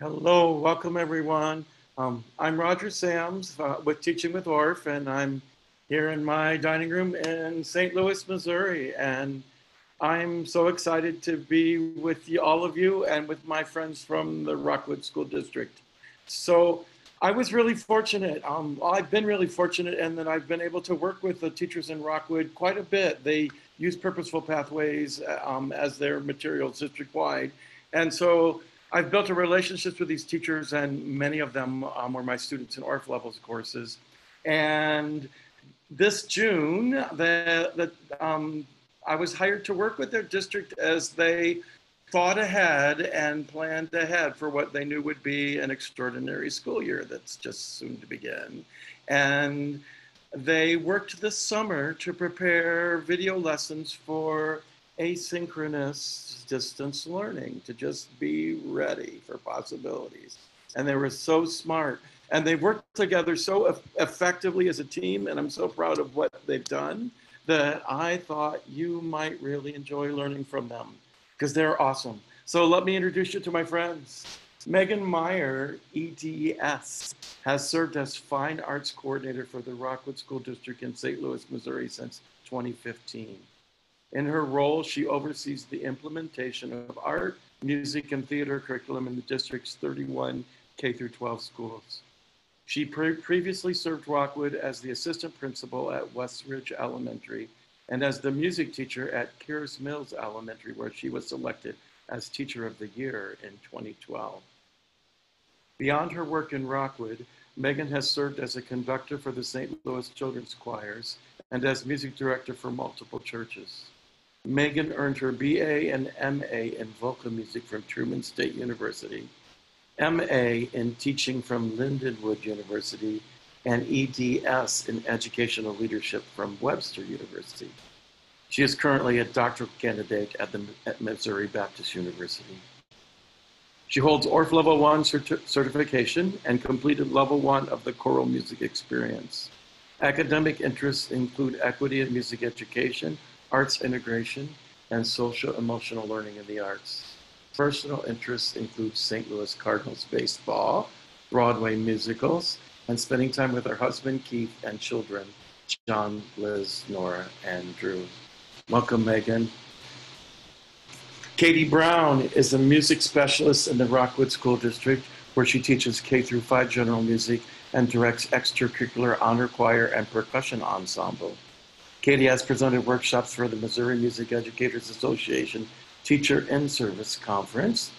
Hello, welcome everyone. I'm Roger Sams with Teaching with Orff, and I'm here in my dining room in St. Louis, Missouri. And I'm so excited to be with all of you and with my friends from the Rockwood School District. So I was really fortunate. I've been really fortunate in that I've been able to work with the teachers in Rockwood quite a bit. They use Purposeful Pathways as their materials district-wide. And so I've built a relationships with these teachers, and many of them were my students in Orff levels courses. And this June, I was hired to work with their district as they thought ahead and planned ahead for what they knew would be an extraordinary school year that's just soon to begin. And they worked this summer to prepare video lessons for asynchronous distance learning, to just be ready for possibilities. And they were so smart. And they worked together so effectively as a team, and I'm so proud of what they've done, that I thought you might really enjoy learning from them, because they're awesome. So let me introduce you to my friends. Megan Meier, EDS, has served as Fine Arts Coordinator for the Rockwood School District in St. Louis, Missouri since 2015. In her role, she oversees the implementation of art, music, and theater curriculum in the district's 31 K-12 schools. She previously served Rockwood as the assistant principal at Westridge Elementary and as the music teacher at Kears Mills Elementary, where she was selected as Teacher of the Year in 2012. Beyond her work in Rockwood, Megan has served as a conductor for the St. Louis Children's Choirs and as music director for multiple churches. Megan earned her BA and MA in vocal music from Truman State University, MA in teaching from Lindenwood University, and EDS in educational leadership from Webster University. She is currently a doctoral candidate at Missouri Baptist University. She holds Orff Level 1 certification and completed Level 1 of the choral music experience. Academic interests include equity in music education, arts integration, and social emotional learning in the arts. Personal interests include St. Louis Cardinals baseball, Broadway musicals, and spending time with her husband, Keith, and children, John, Liz, Nora, and Drew. Welcome, Megan. Katie Brown is a music specialist in the Rockwood School District, where she teaches K-5 general music and directs extracurricular honor choir and percussion ensemble. Katie has presented workshops for the Missouri Music Educators Association Teacher In-Service Conference,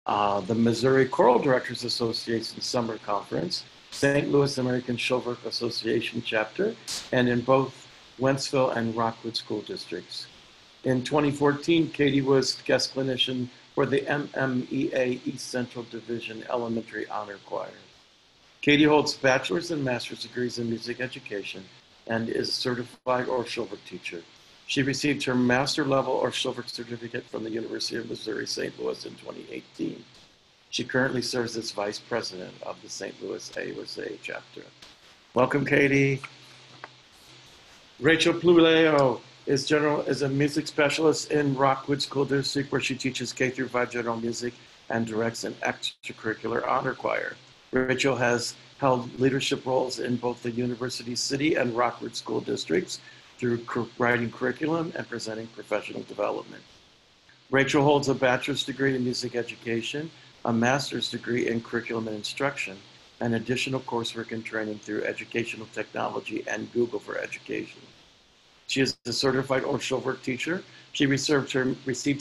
the Missouri Choral Directors Association Summer Conference, St. Louis American Show-Work Association Chapter, and in both Wentzville and Rockwood School Districts. In 2014, Katie was guest clinician for the MMEA East Central Division Elementary Honor Choir. Katie holds bachelor's and master's degrees in music education and is a certified Orff Show-Work teacher. She received her master level Orff Show-Work certificate from the University of Missouri St. Louis in 2018. She currently serves as vice president of the St. Louis AUSA chapter. Welcome, Katie. Rachel Puleo is a music specialist in Rockwood School District, where she teaches K-5 general music and directs an extracurricular honor choir. Rachel has held leadership roles in both the University City and Rockwood School Districts through writing curriculum and presenting professional development. Rachel holds a bachelor's degree in music education, a master's degree in curriculum and instruction, and additional coursework and training through Educational Technology and Google for Education. She is a certified Orff Show-Work teacher. She received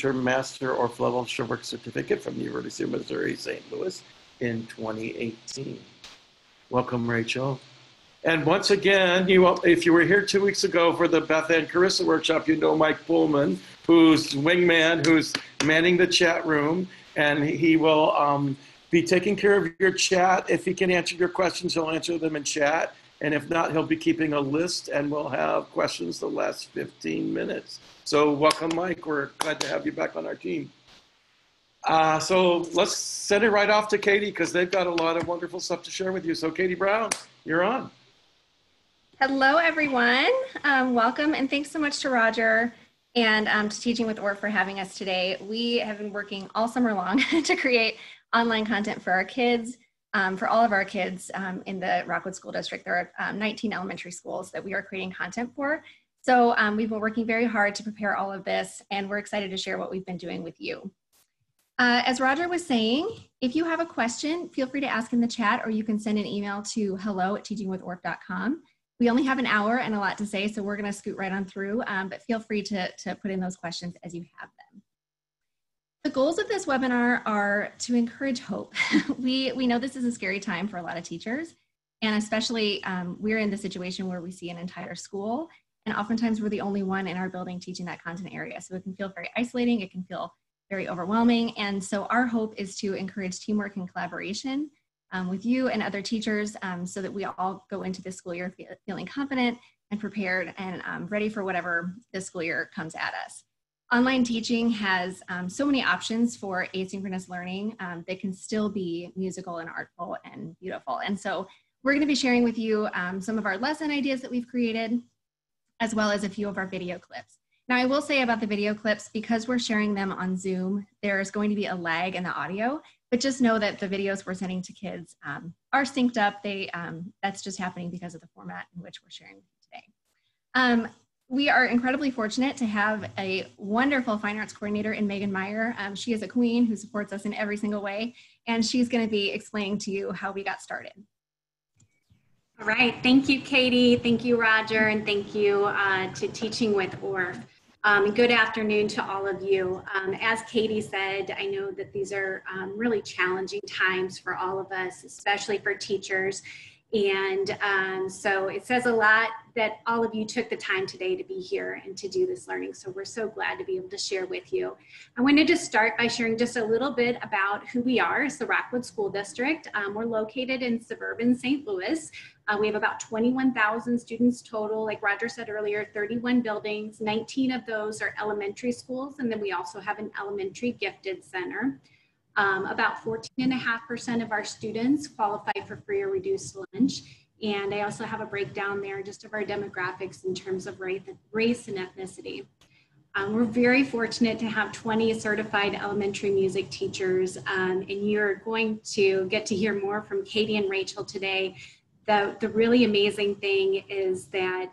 her Master Orff Level Show-Work certificate from the University of Missouri St. Louis in 2018. Welcome, Rachel. And once again, if you were here 2 weeks ago for the Beth Ann Carissa workshop, you know Mike Pullman, who's wingman, who's manning the chat room, and he will be taking care of your chat. If he can answer your questions, he'll answer them in chat. And if not, he'll be keeping a list, and we'll have questions the last 15 minutes. So welcome, Mike. We're glad to have you back on our team. So let's send it right off to Katie, because they've got a lot of wonderful stuff to share with you. So Katie Brown, you're on. Hello, everyone. Welcome, and thanks so much to Roger and to Teaching with Orff for having us today. We have been working all summer long to create online content for our kids, for all of our kids in the Rockwood School District. There are 19 elementary schools that we are creating content for. So we've been working very hard to prepare all of this, and we're excited to share what we've been doing with you. As Roger was saying, if you have a question, feel free to ask in the chat, or you can send an email to hello@teachingwithorff.com. We only have an hour and a lot to say, so we're going to scoot right on through, but feel free to put in those questions as you have them. The goals of this webinar are to encourage hope. We know this is a scary time for a lot of teachers, and especially we're in the situation where we see an entire school, and oftentimes we're the only one in our building teaching that content area. So it can feel very isolating, it can feel very overwhelming, and so our hope is to encourage teamwork and collaboration with you and other teachers so that we all go into this school year feeling confident and prepared and ready for whatever this school year comes at us. Online teaching has so many options for asynchronous learning that can still be musical and artful and beautiful. And so we're going to be sharing with you some of our lesson ideas that we've created, as well as a few of our video clips. Now, I will say about the video clips, because we're sharing them on Zoom, there's going to be a lag in the audio, but just know that the videos we're sending to kids are synced up. That's just happening because of the format in which we're sharing with you today. We are incredibly fortunate to have a wonderful fine arts coordinator in Megan Meier. She is a queen who supports us in every single way, and she's going to be explaining to you how we got started. All right, thank you, Katie. Thank you, Roger, and thank you to Teaching with Orff. Good afternoon to all of you. As Katie said, I know that these are really challenging times for all of us, especially for teachers. And so it says a lot that all of you took the time today to be here and to do this learning. So we're so glad to be able to share with you. I wanted to start by sharing just a little bit about who we are as the Rockwood School District. We're located in suburban St. Louis. We have about 21,000 students total. Like Roger said earlier, 31 buildings, 19 of those are elementary schools. And then we also have an elementary gifted center. About 14.5% of our students qualify for free or reduced lunch. And I also have a breakdown there just of our demographics in terms of race and ethnicity. We're very fortunate to have 20 certified elementary music teachers. And you're going to get to hear more from Katie and Rachel today. The really amazing thing is that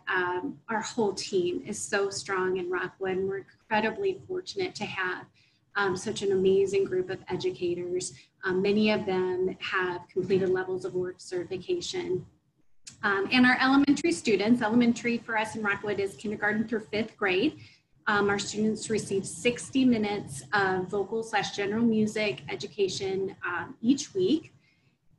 our whole team is so strong in Rockwood, and we're incredibly fortunate to have such an amazing group of educators. Many of them have completed levels of work certification. And our elementary students, elementary for us in Rockwood is kindergarten through 5th grade. Our students receive 60 minutes of vocal/general music education each week.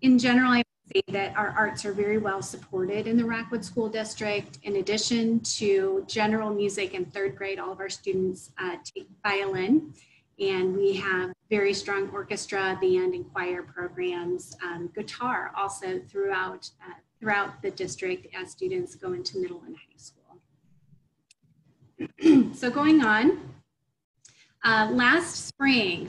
In general, I would say that our arts are very well supported in the Rockwood School District. In addition to general music in 3rd grade, all of our students take violin. And we have very strong orchestra, band, and choir programs, guitar also throughout the district as students go into middle and high school. So going on, last spring,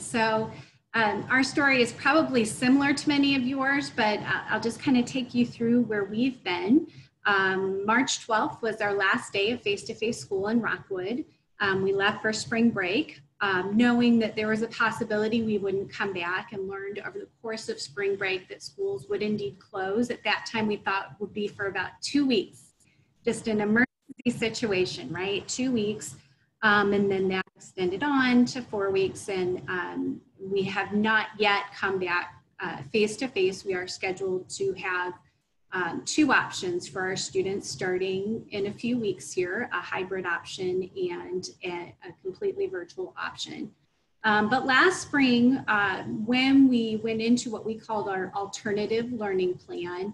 our story is probably similar to many of yours, but I'll just kind of take you through where we've been. March 12th was our last day of face-to-face school in Rockwood. We left for spring break. Knowing that there was a possibility we wouldn't come back, and learned over the course of spring break that schools would indeed close. At that time, we thought would be for about 2 weeks, just an emergency situation, right? 2 weeks, and then that extended on to 4 weeks, and we have not yet come back face-to-face. We are scheduled to have 2 options for our students starting in a few weeks here, a hybrid option and a completely virtual option. But last spring, when we went into what we called our alternative learning plan,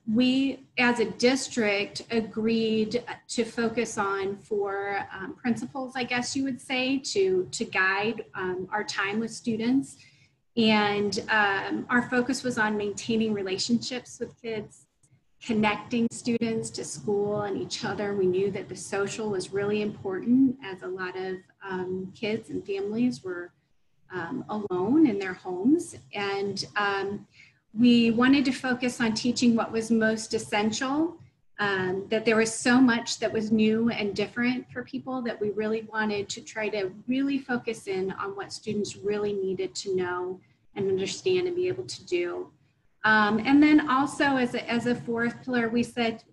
we as a district agreed to focus on 4 principles, I guess you would say, to guide our time with students. And our focus was on maintaining relationships with kids, connecting students to school and each other. We knew that the social was really important, as a lot of kids and families were alone in their homes. And we wanted to focus on teaching what was most essential that there was so much that was new and different for people that we really wanted to try to really focus in on what students really needed to know and understand and be able to do. And then also as a fourth pillar, we said,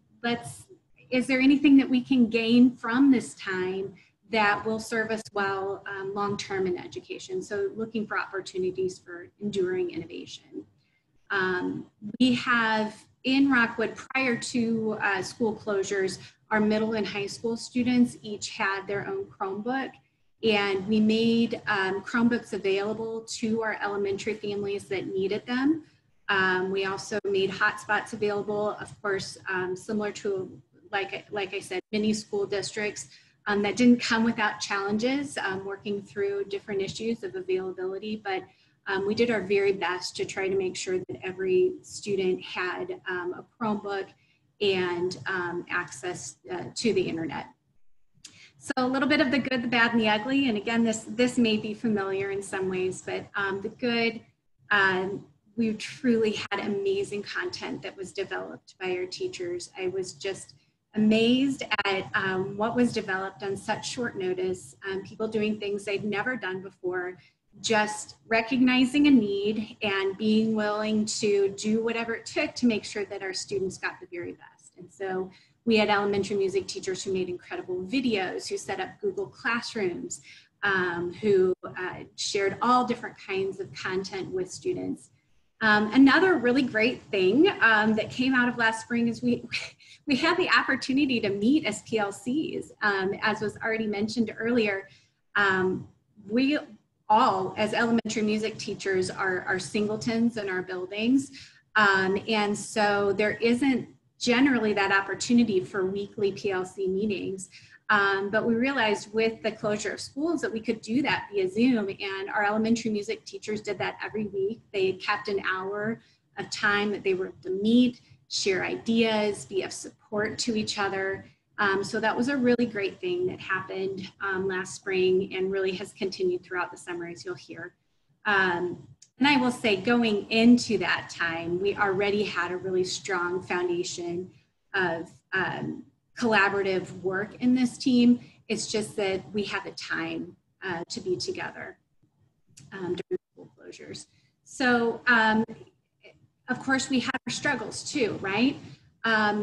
is there anything that we can gain from this time that will serve us well long-term in education? So looking for opportunities for enduring innovation. We have in Rockwood, prior to school closures, our middle and high school students each had their own Chromebook, and we made Chromebooks available to our elementary families that needed them. We also made hotspots available, of course, similar to, like I said, many school districts that didn't come without challenges, working through different issues of availability, but we did our very best to try to make sure that every student had a Chromebook and access to the internet. So a little bit of the good, the bad, and the ugly. And again, this may be familiar in some ways, but the good, we truly had amazing content that was developed by our teachers. I was just amazed at what was developed on such short notice, people doing things they'd never done before, just recognizing a need and being willing to do whatever it took to make sure that our students got the very best. And so we had elementary music teachers who made incredible videos, who set up Google Classrooms, who shared all different kinds of content with students. Another really great thing that came out of last spring is we had the opportunity to meet as PLCs. As was already mentioned earlier, we all, as elementary music teachers, are singletons in our buildings. And so there isn't generally that opportunity for weekly PLC meetings. But we realized with the closure of schools that we could do that via Zoom, and our elementary music teachers did that every week. They kept an hour of time that they were to meet, share ideas, be of support to each other. So that was a really great thing that happened last spring and really has continued throughout the summer, as you'll hear. And I will say, going into that time, we already had a really strong foundation of collaborative work in this team. It's just that we had the time to be together during school closures. So, of course, we had our struggles too, right?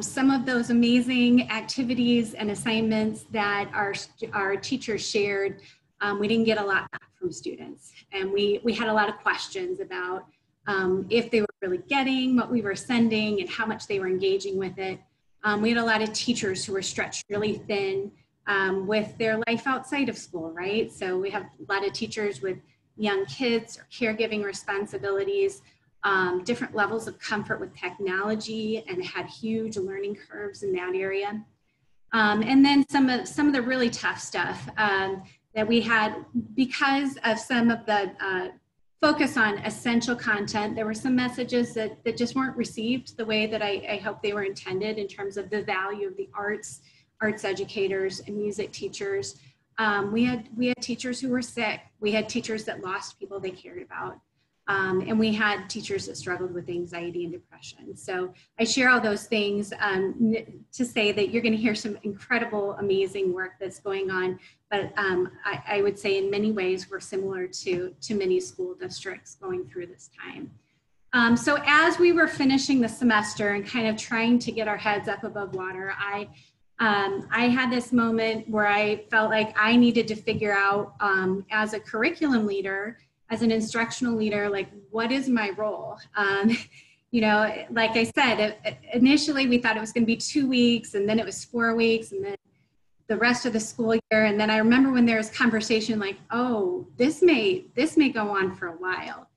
Some of those amazing activities and assignments that our teachers shared, we didn't get a lot back from students. And we had a lot of questions about if they were really getting what we were sending and how much they were engaging with it. We had a lot of teachers who were stretched really thin with their life outside of school, right? So we have a lot of teachers with young kids or caregiving responsibilities, different levels of comfort with technology, and had huge learning curves in that area. And then some of the really tough stuff that we had because of some of the focus on essential content. There were some messages that just weren't received the way that I hope they were intended in terms of the value of the arts educators and music teachers. We had teachers who were sick. We had teachers that lost people they cared about. And we had teachers that struggled with anxiety and depression. So I share all those things to say that you're going to hear some incredible, amazing work that's going on. But I would say in many ways, we're similar to many school districts going through this time. So as we were finishing the semester and kind of trying to get our heads up above water, I had this moment where I felt like I needed to figure out as a curriculum leader, as an instructional leader, like, what is my role? You know, like I said, initially we thought it was going to be 2 weeks, and then it was 4 weeks, and then the rest of the school year. And then I remember when there was conversation like, oh, this may go on for a while,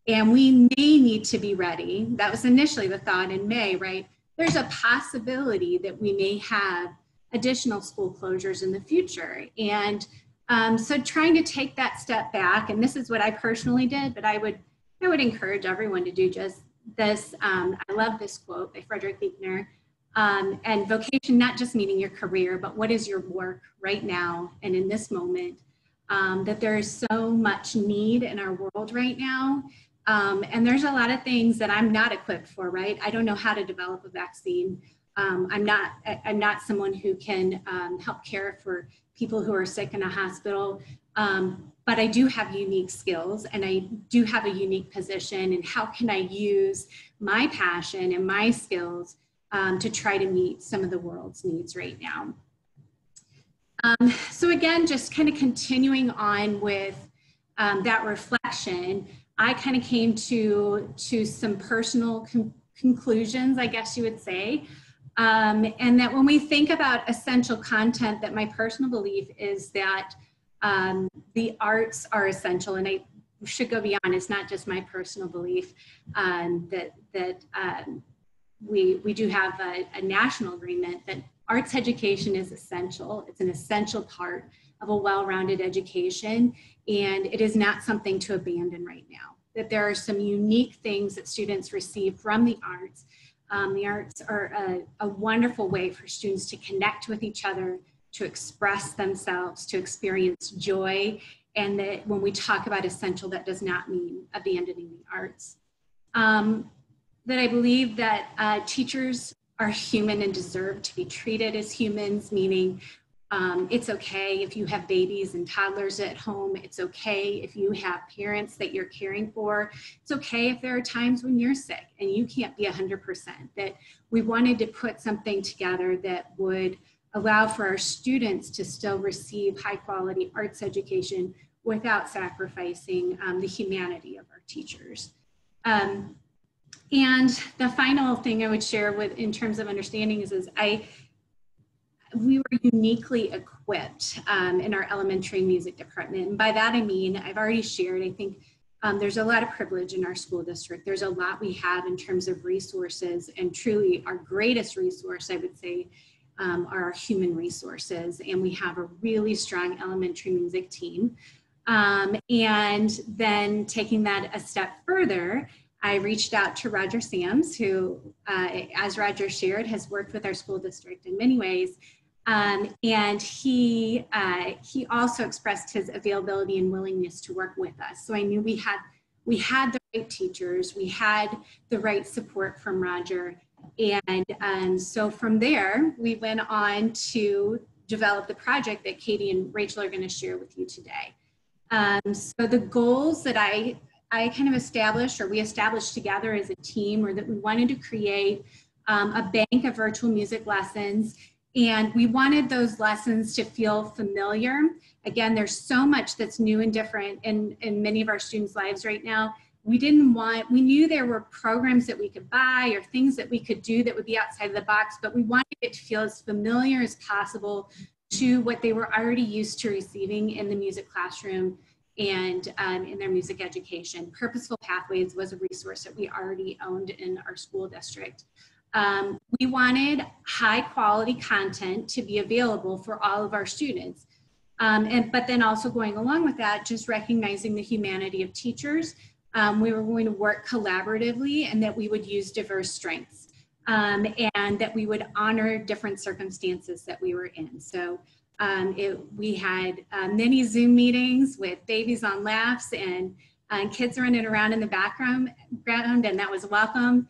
and we may need to be ready. That was initially the thought in May, right? There's a possibility that we may have additional school closures in the future. And so trying to take that step back, and this is what I personally did, but I would encourage everyone to do just this. I love this quote by Frederick Buechner, and vocation, not just meaning your career, but what is your work right now and in this moment, that there's so much need in our world right now. And there's a lot of things that I'm not equipped for, right? I don't know how to develop a vaccine. I'm not someone who can help care for people who are sick in a hospital, but I do have unique skills and I do have a unique position, and how can I use my passion and my skills to try to meet some of the world's needs right now. So again, just kind of continuing on with that reflection, I kind of came to some personal conclusions, I guess you would say. And that when we think about essential content, that my personal belief is that the arts are essential. And I should go beyond, it's not just my personal belief, that we do have a national agreement that arts education is essential. It's an essential part of a well-rounded education, and it is not something to abandon right now. That there are some unique things that students receive from the arts. The arts are a wonderful way for students to connect with each other, to express themselves, to experience joy, and that when we talk about essential, that does not mean abandoning the arts. That I believe that teachers are human and deserve to be treated as humans, meaning it's okay if you have babies and toddlers at home. It's okay if you have parents that you're caring for. It's okay if there are times when you're sick and you can't be 100%. That we wanted to put something together that would allow for our students to still receive high quality arts education without sacrificing the humanity of our teachers. And the final thing I would share with in terms of understanding is we were uniquely equipped in our elementary music department. And by that I mean, I've already shared, I think there's a lot of privilege in our school district. There's a lot we have in terms of resources, and truly our greatest resource, I would say, are our human resources. And we have a really strong elementary music team. And then taking that a step further, I reached out to Roger Sams, who, as Roger shared, has worked with our school district in many ways. And he also expressed his availability and willingness to work with us. So I knew we had the right teachers, we had the right support from Roger. And so from there, we went on to develop the project that Katie and Rachel are going to share with you today. So the goals that I kind of established, or we established together as a team, or that we wanted to create a bank of virtual music lessons. And we wanted those lessons to feel familiar. Again, there's so much that's new and different in many of our students' lives right now. We knew there were programs that we could buy or things that we could do that would be outside of the box, but we wanted it to feel as familiar as possible to what they were already used to receiving in the music classroom and in their music education. Purposeful Pathways was a resource that we already owned in our school district. We wanted high quality content to be available for all of our students. But then also going along with that, just recognizing the humanity of teachers. We were going to work collaboratively, and that we would use diverse strengths, and that we would honor different circumstances that we were in. So we had many Zoom meetings with babies on laps and kids running around in the background, and that was welcome.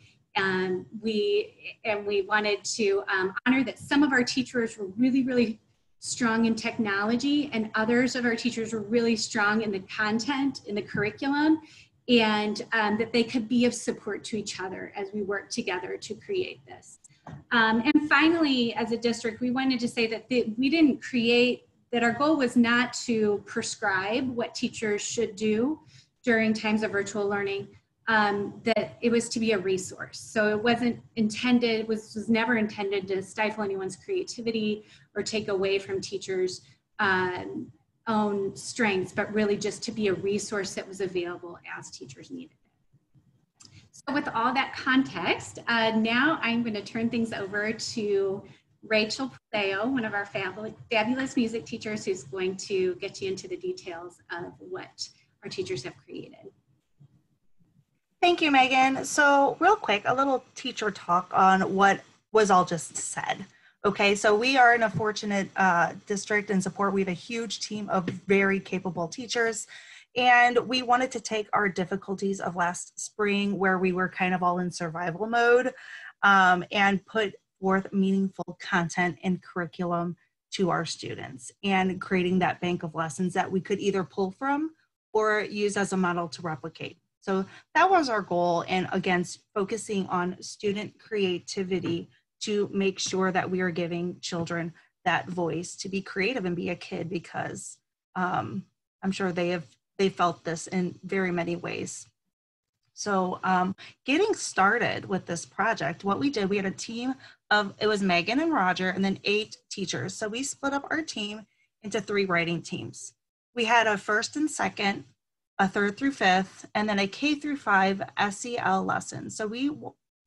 We wanted to honor that some of our teachers were really, really strong in technology, and others of our teachers were really strong in the content, in the curriculum, and that they could be of support to each other as we work together to create this. And finally, as a district, we wanted to say that we didn't create, that our goal was not to prescribe what teachers should do during times of virtual learning, that it was to be a resource. So it wasn't intended, was never intended to stifle anyone's creativity or take away from teachers' own strengths, but really just to be a resource that was available as teachers needed it. So with all that context, now I'm going to turn things over to Rachel Puleo, one of our fabulous music teachers, who's going to get you into the details of what our teachers have created. Thank you, Megan. So real quick, a little teacher talk on what was all just said. Okay, so we are in a fortunate district and support. We have a huge team of very capable teachers, and we wanted to take our difficulties of last spring, where we were kind of all in survival mode, and put forth meaningful content and curriculum to our students, and creating that bank of lessons that we could either pull from or use as a model to replicate. So that was our goal, and again, focusing on student creativity to make sure that we are giving children that voice to be creative and be a kid, because I'm sure they felt this in very many ways. So getting started with this project, what we did, we had a team of, it was Megan and Roger, and then 8 teachers. So we split up our team into 3 writing teams. We had a 1st and 2nd, a 3rd through 5th, and then a K through 5 SEL lesson. So we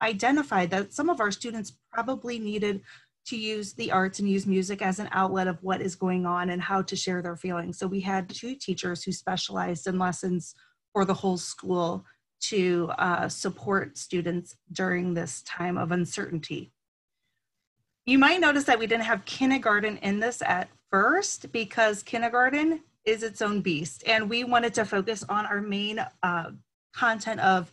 identified that some of our students probably needed to use the arts and use music as an outlet of what is going on and how to share their feelings. So we had 2 teachers who specialized in lessons for the whole school to support students during this time of uncertainty. You might notice that we didn't have kindergarten in this at first, because kindergarten is its own beast, and we wanted to focus on our main content of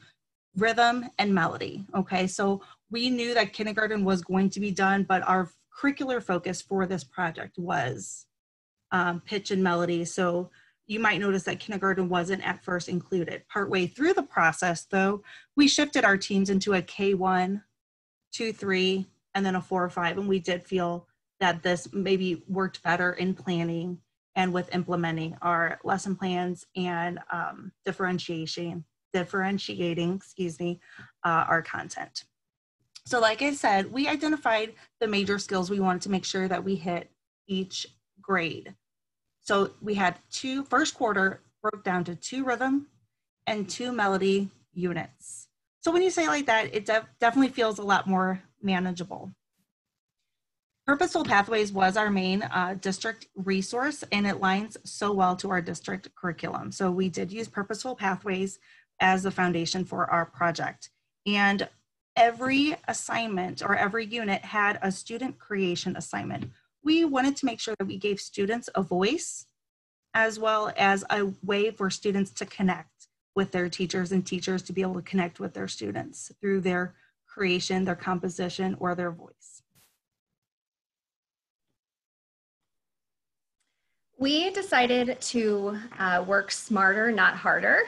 rhythm and melody. Okay, so we knew that kindergarten was going to be done, but our curricular focus for this project was pitch and melody. So you might notice that kindergarten wasn't at first included. Partway through the process, though, we shifted our teams into a K1, 2, 3, and then a 4 or 5, and we did feel that this maybe worked better in planning and with implementing our lesson plans and differentiating, our content. So like I said, we identified the major skills we wanted to make sure that we hit each grade. So we had first quarter broke down to 2 rhythm and 2 melody units. So when you say it like that, it definitely feels a lot more manageable. Purposeful Pathways was our main district resource, and it lines so well to our district curriculum. So we did use Purposeful Pathways as the foundation for our project. And every assignment or every unit had a student creation assignment. We wanted to make sure that we gave students a voice, as well as a way for students to connect with their teachers, and teachers to be able to connect with their students through their creation, their composition, or their voice. We decided to work smarter, not harder.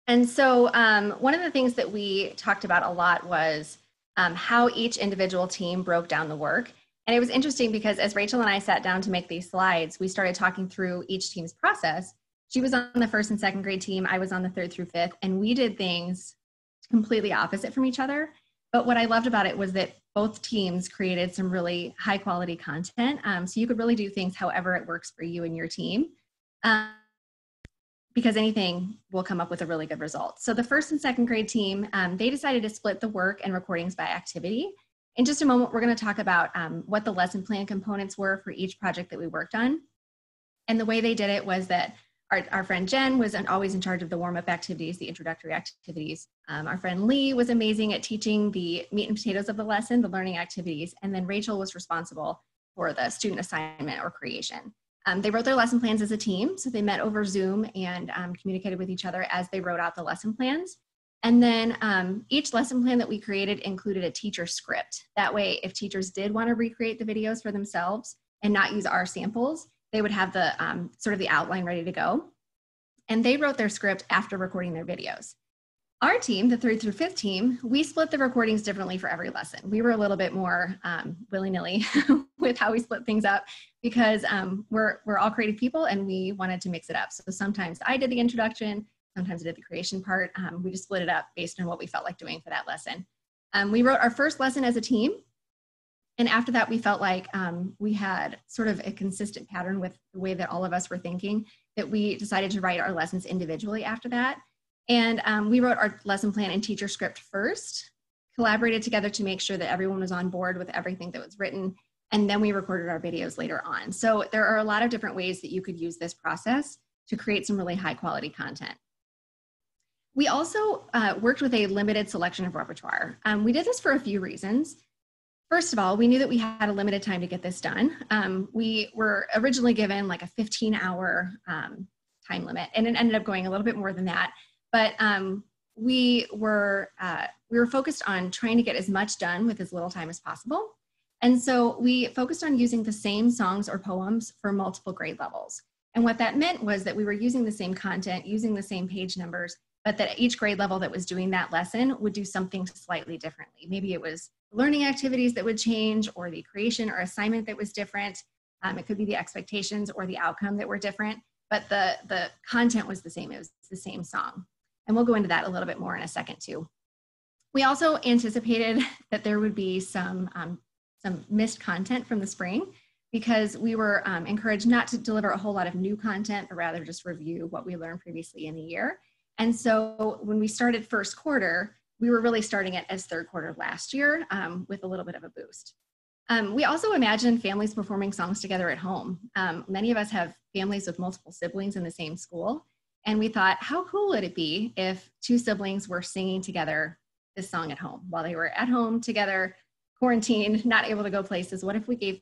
And so one of the things that we talked about a lot was how each individual team broke down the work. And it was interesting because as Rachel and I sat down to make these slides, we started talking through each team's process. She was on the 1st and 2nd grade team, I was on the 3rd through 5th, and we did things completely opposite from each other. But what I loved about it was that both teams created some really high quality content. So you could really do things however it works for you and your team, because anything will come up with a really good result. So the 1st and 2nd grade team, they decided to split the work and recordings by activity. In just a moment, we're going to talk about what the lesson plan components were for each project that we worked on. And the way they did it was that our friend Jen was always in charge of the warm-up activities, the introductory activities. Our friend Lee was amazing at teaching the meat and potatoes of the lesson, the learning activities. And then Rachel was responsible for the student assignment or creation. They wrote their lesson plans as a team. So they met over Zoom and communicated with each other as they wrote out the lesson plans. And then each lesson plan that we created included a teacher script. That way, if teachers did want to recreate the videos for themselves and not use our samples, they would have the sort of the outline ready to go. And they wrote their script after recording their videos. Our team, the 3rd through 5th team, we split the recordings differently for every lesson. We were a little bit more willy-nilly with how we split things up, because we're all creative people and we wanted to mix it up. So sometimes I did the introduction, sometimes I did the creation part. We just split it up based on what we felt like doing for that lesson. We wrote our first lesson as a team. And after that, we felt like we had sort of a consistent pattern with the way that all of us were thinking, that we decided to write our lessons individually after that. And we wrote our lesson plan and teacher script first, collaborated together to make sure that everyone was on board with everything that was written, and then we recorded our videos later on. So there are a lot of different ways that you could use this process to create some really high quality content. We also worked with a limited selection of repertoire. We did this for a few reasons. First of all, we knew that we had a limited time to get this done. We were originally given like a 15-hour time limit, and it ended up going a little bit more than that. But we were focused on trying to get as much done with as little time as possible. And so we focused on using the same songs or poems for multiple grade levels. And what that meant was that we were using the same content, using the same page numbers, but that each grade level that was doing that lesson would do something slightly differently. Maybe it was learning activities that would change, or the creation or assignment that was different. It could be the expectations or the outcome that were different, but the content was the same. It was the same song. And we'll go into that a little bit more in a second too. We also anticipated that there would be some missed content from the spring, because we were encouraged not to deliver a whole lot of new content, but rather just review what we learned previously in the year. And so when we started first quarter, we were really starting it as third quarter last year with a little bit of a boost. We also imagined families performing songs together at home. Many of us have families with multiple siblings in the same school. And we thought, how cool would it be if two siblings were singing together this song at home while they were at home together, quarantined, not able to go places? What if we gave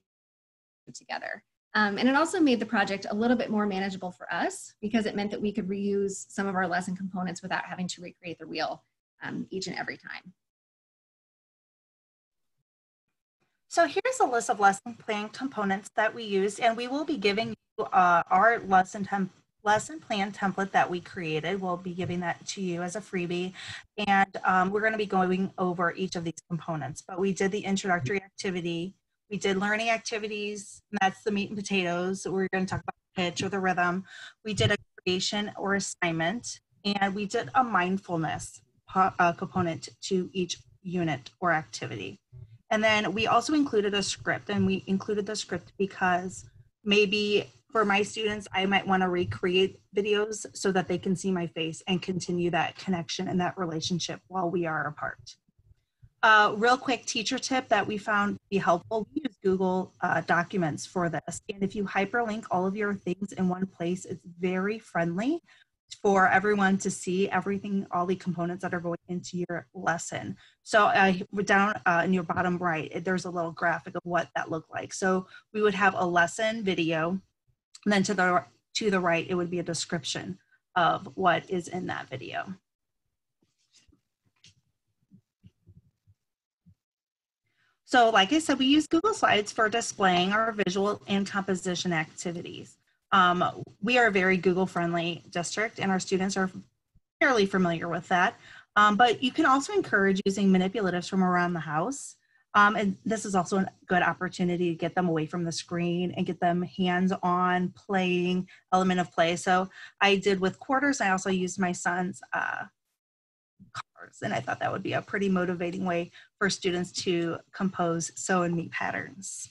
it together? And it also made the project a little bit more manageable for us, because it meant that we could reuse some of our lesson components without having to recreate the wheel each and every time. So here's a list of lesson plan components that we used, and we will be giving you our lesson plan template that we created. We'll be giving that to you as a freebie, and we're going to be going over each of these components. But we did the introductory activity, we did learning activities, and that's the meat and potatoes. We're going to talk about the pitch or the rhythm. We did a creation or assignment, and we did a mindfulness component to each unit or activity. And then we also included a script, and we included the script because maybe for my students, I might want to recreate videos so that they can see my face and continue that connection and that relationship while we are apart. Real quick teacher tip that we found to be helpful: we use Google Documents for this. And if you hyperlink all of your things in one place, it's very friendly for everyone to see everything, all the components that are going into your lesson. So down in your bottom right, there's a little graphic of what that looked like. So we would have a lesson video, and then to the right, it would be a description of what is in that video. So like I said, we use Google Slides for displaying our visual and composition activities. We are a very Google-friendly district, and our students are fairly familiar with that. But you can also encourage using manipulatives from around the house. And this is also a good opportunity to get them away from the screen and get them hands-on playing, element of play. So I did with quarters. I also used my son's cars, and I thought that would be a pretty motivating way for students to compose sew and meet patterns.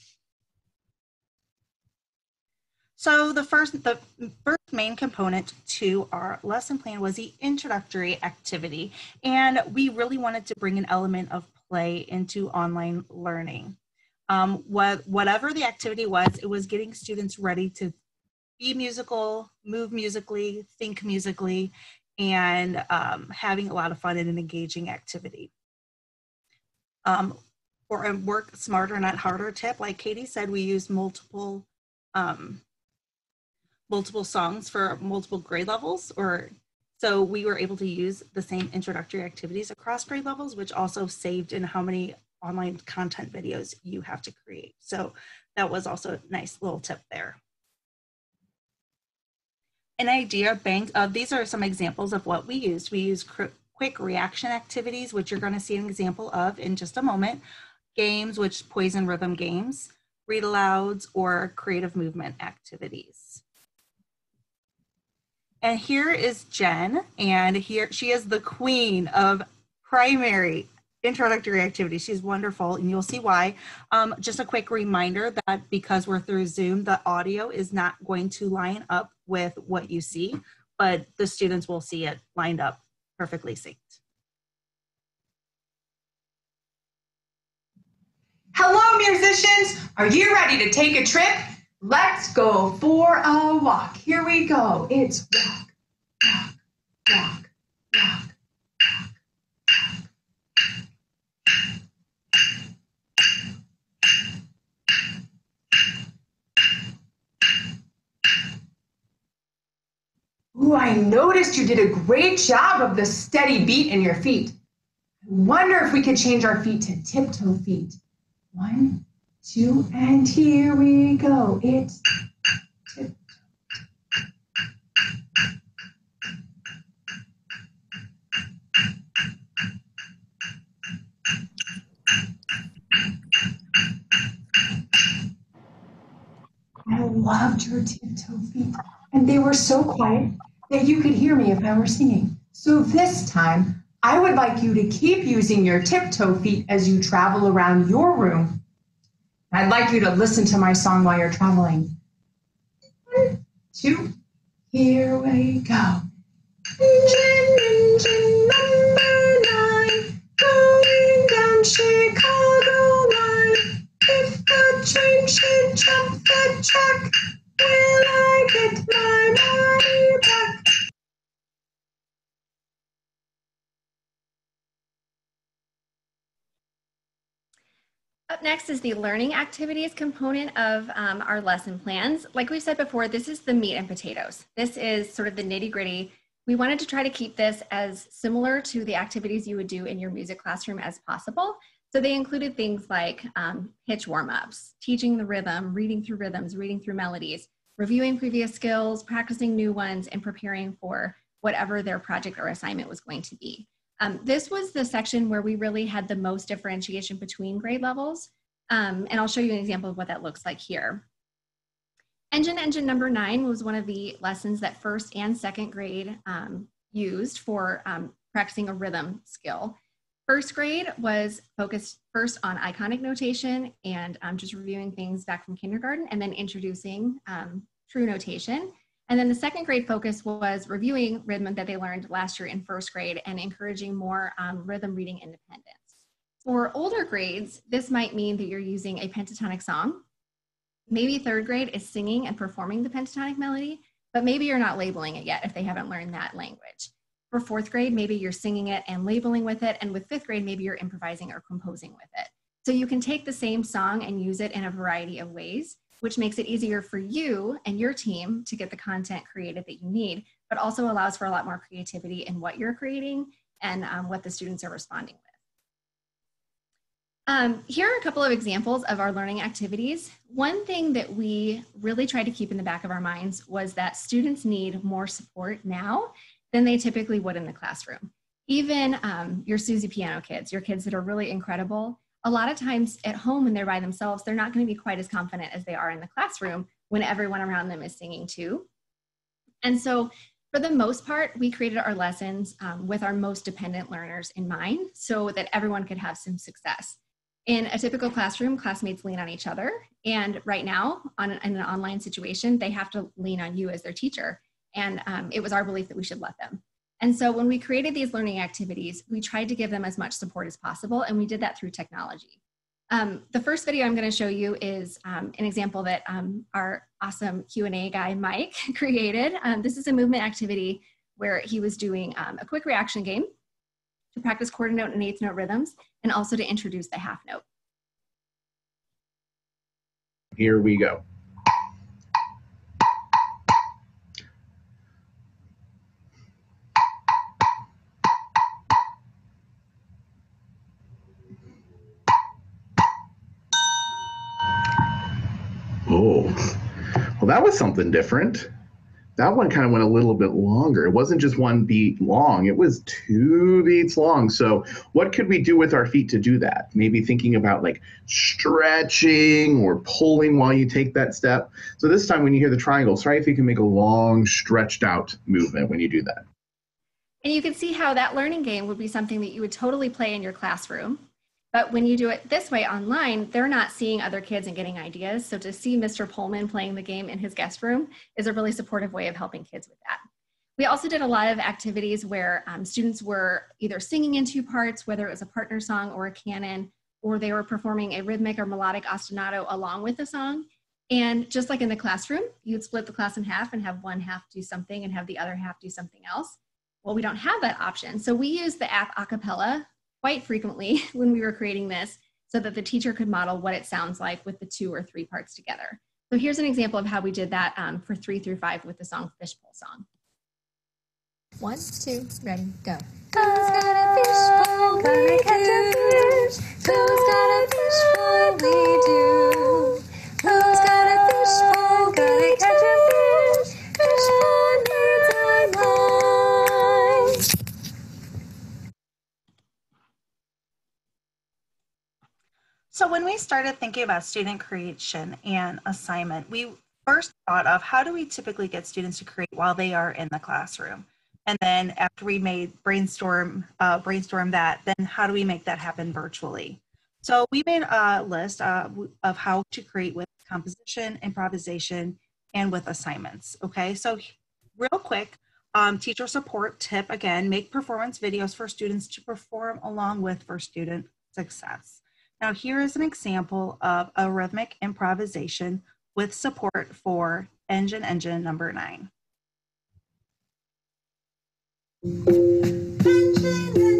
So the first main component to our lesson plan was the introductory activity, and we really wanted to bring an element of play into online learning. Whatever the activity was, it was getting students ready to be musical, move musically, think musically, and having a lot of fun in an engaging activity. For a work smarter, not harder tip, like Katie said, we used multiple songs for multiple grade levels, so we were able to use the same introductory activities across grade levels, which also saved in how many online content videos you have to create. So that was also a nice little tip there. An idea bank of these are some examples of what we used. We used quick reaction activities, which you're going to see an example of in just a moment. Games, which poison rhythm games, read alouds, or creative movement activities. And here is Jen, and here she is the queen of primary introductory activities. She's wonderful, and you'll see why. Just a quick reminder that because we're through Zoom, the audio is not going to line up with what you see, but the students will see it lined up perfectly synced. Hello, musicians. Are you ready to take a trip? Let's go for a walk. Here we go. It's rock, rock, rock, rock. Ooh, I noticed you did a great job of the steady beat in your feet. I wonder if we could change our feet to tiptoe feet. 1, 2, and here we go. It's tiptoe. I loved your tiptoe feet, and they were so quiet that you could hear me if I were singing. So this time, I would like you to keep using your tiptoe feet as you travel around your room. I'd like you to listen to my song while you're traveling. 1, 2, here we go. Engine number 9, going down Chicago line. If the train should jump the track, will I get my money back? Up next is the learning activities component of our lesson plans. Like we said before, this is the meat and potatoes. This is sort of the nitty gritty. We wanted to try to keep this as similar to the activities you would do in your music classroom as possible. So they included things like pitch warm-ups, teaching the rhythm, reading through rhythms, reading through melodies, reviewing previous skills, practicing new ones, and preparing for whatever their project or assignment was going to be. This was the section where we really had the most differentiation between grade levels. And I'll show you an example of what that looks like here. Engine number 9 was one of the lessons that first and second grade used for practicing a rhythm skill. First grade was focused first on iconic notation and just reviewing things back from kindergarten and then introducing true notation. And then the second grade focus was reviewing rhythm that they learned last year in first grade and encouraging more rhythm reading independence. For older grades, this might mean that you're using a pentatonic song. Maybe third grade is singing and performing the pentatonic melody, but maybe you're not labeling it yet if they haven't learned that language. For fourth grade, maybe you're singing it and labeling with it. And with fifth grade, maybe you're improvising or composing with it. So you can take the same song and use it in a variety of ways, which makes it easier for you and your team to get the content created that you need, but also allows for a lot more creativity in what you're creating and what the students are responding with. Here are a couple of examples of our learning activities. One thing that we really tried to keep in the back of our minds was that students need more support now than they typically would in the classroom. Even your Susie piano kids, your kids that are really incredible, a lot of times at home when they're by themselves, they're not going to be quite as confident as they are in the classroom when everyone around them is singing too. And so for the most part, we created our lessons with our most dependent learners in mind so that everyone could have some success. In a typical classroom, classmates lean on each other. And right now, in an online situation, they have to lean on you as their teacher. And it was our belief that we should let them. And so when we created these learning activities, we tried to give them as much support as possible, and we did that through technology. The first video I'm going to show you is an example that our awesome Q&A guy, Mike, created. This is a movement activity where he was doing a quick reaction game to practice quarter note and eighth note rhythms, and also to introduce the half note. Here we go. Oh, well, that was something different. That one kind of went a little bit longer. It wasn't just one beat long, it was 2 beats long. So what could we do with our feet to do that? Maybe thinking about like stretching or pulling while you take that step. So this time when you hear the triangle, try if you can make a long stretched out movement when you do that. And you can see how that learning game would be something that you would totally play in your classroom. But when you do it this way online, they're not seeing other kids and getting ideas. So to see Mr. Pullman playing the game in his guest room is a really supportive way of helping kids with that. We also did a lot of activities where students were either singing in 2 parts, whether it was a partner song or a canon, or they were performing a rhythmic or melodic ostinato along with the song. And just like in the classroom, you'd split the class in half and have one half do something and have the other half do something else. Well, we don't have that option. So we use the app Acapella quite frequently when we were creating this so that the teacher could model what it sounds like with the 2 or 3 parts together. So here's an example of how we did that for 3 through 5 with the song Fishbowl Song. 1, 2, ready, go. Who's got a fish bowl? Gonna catch a fish. Who's got a fish bowl? We do. Who's got a fish bowl? Gonna catch a fish. Fish bowl needs a line. So when we started thinking about student creation and assignment, we first thought of how do we typically get students to create while they are in the classroom? And then after we made brainstorm that, then how do we make that happen virtually? So we made a list of how to create with composition, improvisation, and with assignments. Okay, so real quick, teacher support tip again, make performance videos for students to perform along with for student success. Now here is an example of a rhythmic improvisation with support for Engine number 9. Engine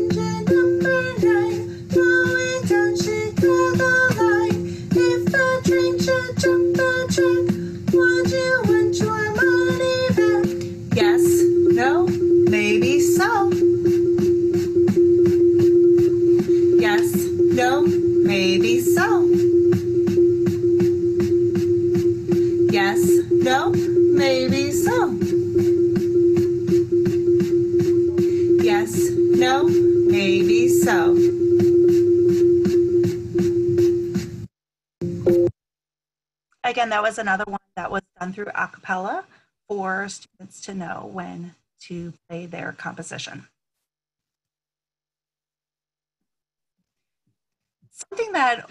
number 9, going down Chicago line. If the train should jump the track, would you want your money back? Yes, no, maybe so. Yes, no, maybe so. Yes, no, maybe so. Yes, no, maybe so. Again, that was another one that was done through a cappella for students to know when to play their composition. Something that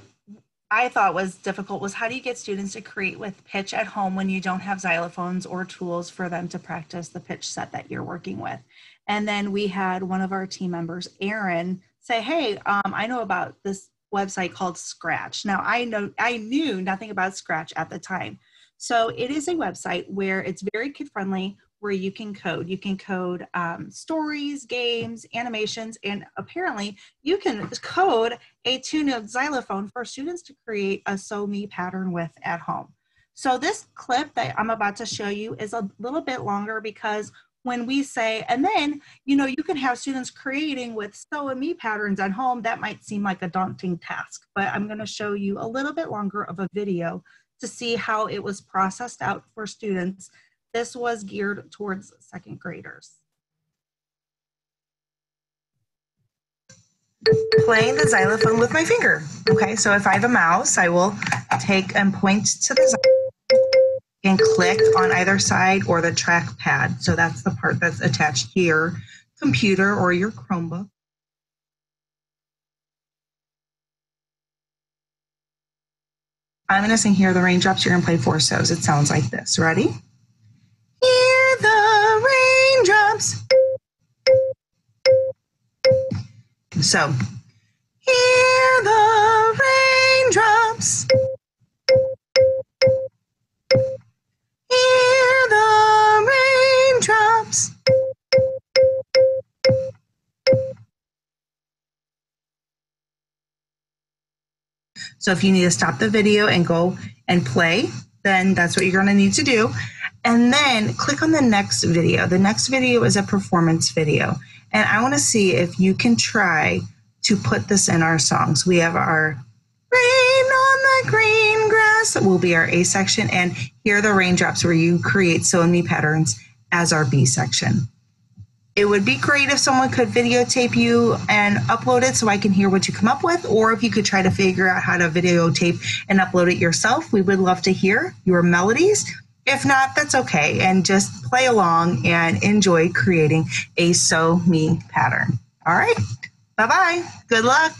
I thought was difficult was how do you get students to create with pitch at home when you don't have xylophones or tools for them to practice the pitch set that you're working with? And then we had one of our team members, Aaron, say, hey, I know about this website called Scratch. Now I knew nothing about Scratch at the time. So it is a website where it's very kid friendly, where you can code. You can code stories, games, animations, and apparently you can code a 2-note xylophone for students to create a So Me pattern with at home. So this clip that I'm about to show you is a little bit longer because when we say, and then, you know, you can have students creating with So and Me patterns at home, that might seem like a daunting task, but I'm gonna show you a little bit longer of a video to see how it was processed out for students. This was geared towards second graders. Playing the xylophone with my finger. Okay, so if I have a mouse, I will take and point to the xylophone and click on either side or the trackpad. So that's the part that's attached to your computer or your Chromebook. I'm gonna sing Hear the Raindrops. You're gonna play 4 so's. It sounds like this. Ready? Hear the raindrops. So, hear the raindrops. Hear the raindrops. So if you need to stop the video and go and play, then that's what you're going to need to do. And then click on the next video. The next video is a performance video. And I want to see if you can try to put this in our songs. We have our rain on the green grass, that will be our A section, and Hear the Raindrops, where you create So and Me patterns, as our B section. It would be great if someone could videotape you and upload it so I can hear what you come up with, or if you could try to figure out how to videotape and upload it yourself. We would love to hear your melodies. If not, that's okay, and just play along and enjoy creating a So Me pattern. All right, bye-bye. Good luck.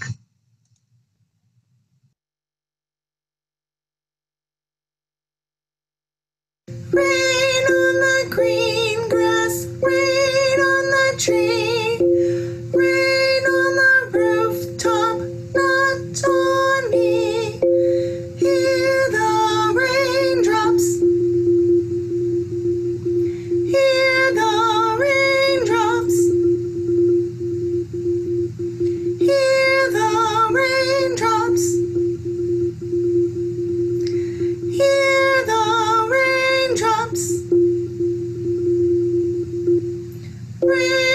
Rain on the green grass, rain on the tree, rain on the rooftop, not on me. Hear the raindrops, hear the raindrops, hear the raindrops, hear the raindrops. Rain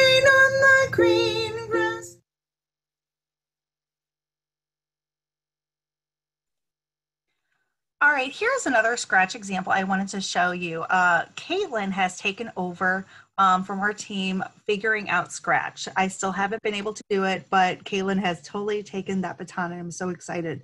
right, here's another scratch example I wanted to show you. Caitlin has taken over from our team figuring out Scratch. I still haven't been able to do it, but Caitlin has totally taken that baton, and I'm so excited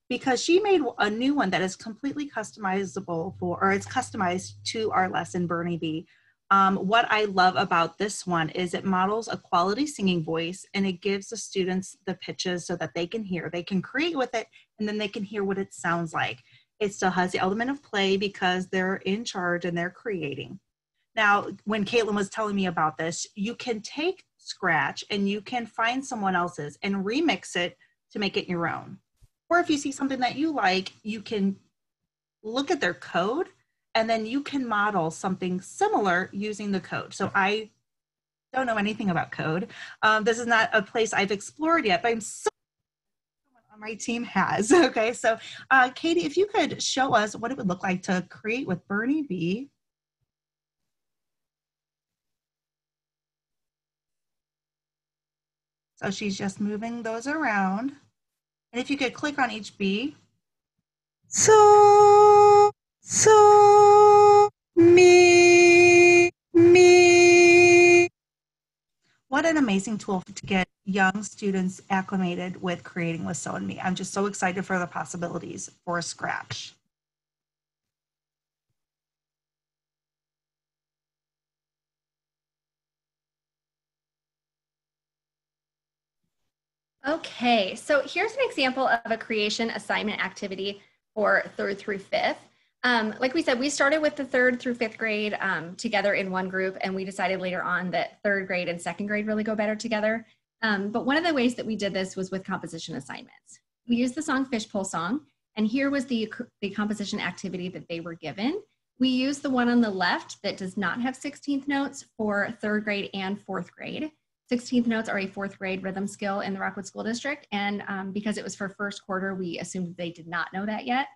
because she made a new one that is completely customizable or it's customized to our lesson, Bernie B. What I love about this one is it models a quality singing voice, and it gives the students the pitches so that they can hear. They can create with it, and then they can hear what it sounds like. It still has the element of play because they're in charge and they're creating. Now, when Caitlin was telling me about this, you can take Scratch and you can find someone else's and remix it to make it your own. Or if you see something that you like, you can look at their code and then you can model something similar using the code. So I don't know anything about code. This is not a place I've explored yet, but I'm so someone on my team has. Okay, so Katie, if you could show us what it would look like to create with Bernie B. So she's just moving those around. And if you could click on each B. So, me. What an amazing tool to get young students acclimated with creating with So and Me. I'm just so excited for the possibilities for Scratch. Okay, so here's an example of a creation assignment activity for 3rd through 5th. Like we said, we started with the 3rd through 5th grade together in one group, and we decided later on that 3rd grade and 2nd grade really go better together. But one of the ways that we did this was with composition assignments. We used the song Fishbowl Song, and here was the composition activity that they were given. We used the one on the left that does not have 16th notes for 3rd grade and 4th grade. 16th notes are a 4th grade rhythm skill in the Rockwood School District, and because it was for 1st quarter, we assumed they did not know that yet.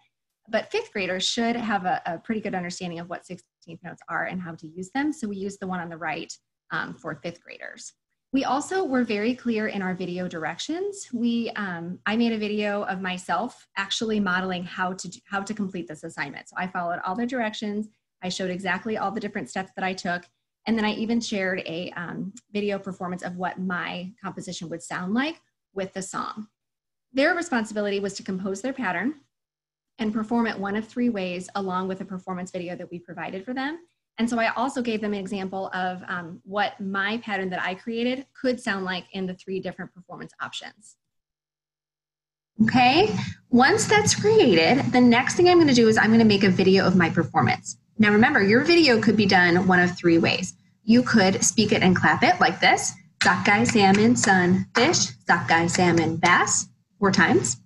But 5th graders should have a pretty good understanding of what 16th notes are and how to use them, so we used the one on the right for 5th graders. We also were very clear in our video directions. I made a video of myself actually modeling how to complete this assignment. So I followed all the directions, I showed exactly all the different steps that I took, and then I even shared a video performance of what my composition would sound like with the song. Their responsibility was to compose their pattern and perform it one of 3 ways along with a performance video that we provided for them. And so I also gave them an example of what my pattern that I created could sound like in the 3 different performance options. Okay, once that's created, the next thing I'm going to do is I'm going to make a video of my performance. Now remember, your video could be done one of 3 ways. You could speak it and clap it like this. Sockeye, salmon, sunfish, sockeye, salmon, bass, 4 times.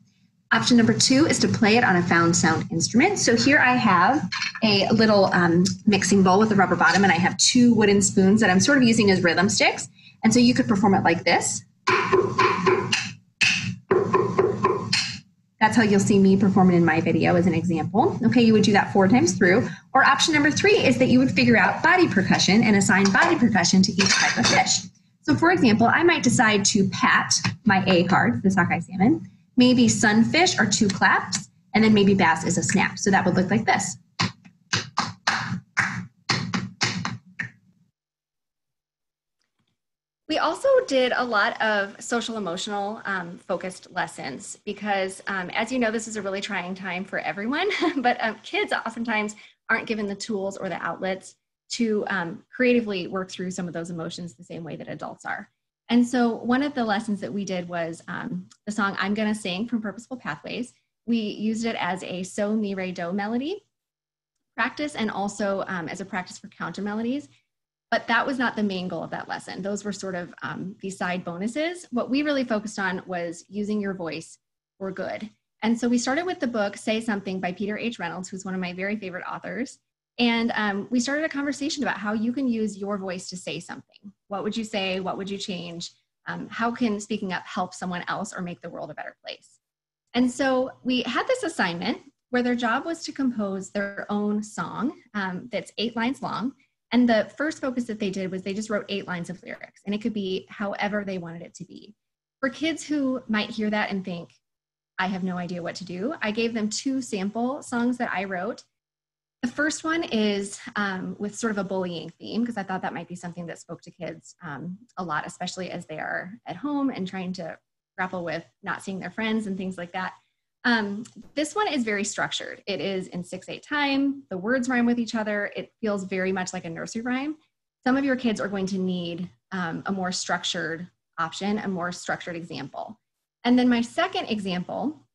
Option number 2 is to play it on a found sound instrument. So here I have a little mixing bowl with a rubber bottom, and I have 2 wooden spoons that I'm sort of using as rhythm sticks. And so you could perform it like this. That's how you'll see me perform it in my video as an example. Okay, you would do that 4 times through. Or option number 3 is that you would figure out body percussion and assign body percussion to each type of fish. So for example, I might decide to pat my A card, the sockeye salmon, maybe sunfish are 2 claps, and then maybe bass is a snap. So that would look like this. We also did a lot of social emotional focused lessons because as you know, this is a really trying time for everyone, but kids oftentimes aren't given the tools or the outlets to creatively work through some of those emotions the same way that adults are. And so one of the lessons that we did was the song I'm Gonna Sing from Purposeful Pathways. We used it as a so, mi, re, do melody practice and also as a practice for counter melodies. But that was not the main goal of that lesson. Those were sort of these side bonuses. What we really focused on was using your voice for good. And so we started with the book, Say Something by Peter H. Reynolds, who's one of my very favorite authors. And we started a conversation about how you can use your voice to say something. What would you say? What would you change? How can speaking up help someone else or make the world a better place? And so we had this assignment where their job was to compose their own song that's 8 lines long. And the first focus that they did was they just wrote 8 lines of lyrics, and it could be however they wanted it to be. For kids who might hear that and think, I have no idea what to do. I gave them 2 sample songs that I wrote. The first one is with sort of a bullying theme, because I thought that might be something that spoke to kids a lot, especially as they are at home and trying to grapple with not seeing their friends and things like that. This one is very structured. It is in 6/8 time. The words rhyme with each other. It feels very much like a nursery rhyme. Some of your kids are going to need a more structured option, a more structured example. And then my second example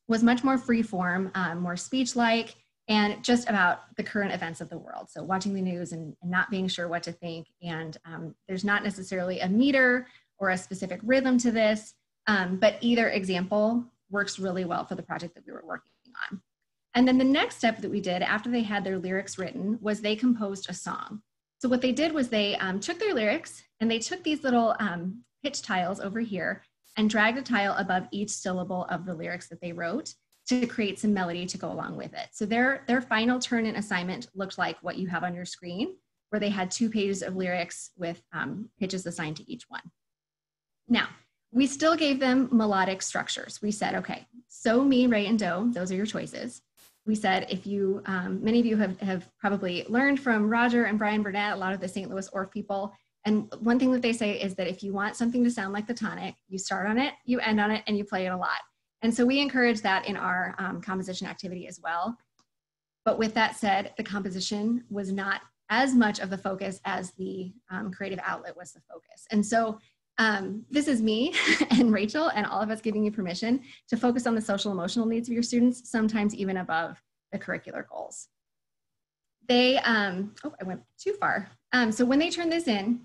was much more free form, more speech-like, and just about the current events of the world. So watching the news and not being sure what to think. And there's not necessarily a meter or a specific rhythm to this, but either example works really well for the project that we were working on. And then the next step that we did after they had their lyrics written was they composed a song. So what they did was they took their lyrics and they took these little pitch tiles over here and dragged a tile above each syllable of the lyrics that they wrote to create some melody to go along with it. So their final turn-in assignment looked like what you have on your screen, where they had 2 pages of lyrics with pitches assigned to each one. Now, we still gave them melodic structures. We said, okay, so, mi, re, and do, those are your choices. We said, if you, many of you have probably learned from Roger and Brian Burnett, a lot of the St. Louis Orff people, and one thing that they say is that if you want something to sound like the tonic, you start on it, you end on it, and you play it a lot. And so we encourage that in our composition activity as well. But with that said, the composition was not as much of the focus as the creative outlet was the focus. And so this is me and Rachel and all of us giving you permission to focus on the social emotional needs of your students, sometimes even above the curricular goals. They, oh, I went too far. So when they turned this in,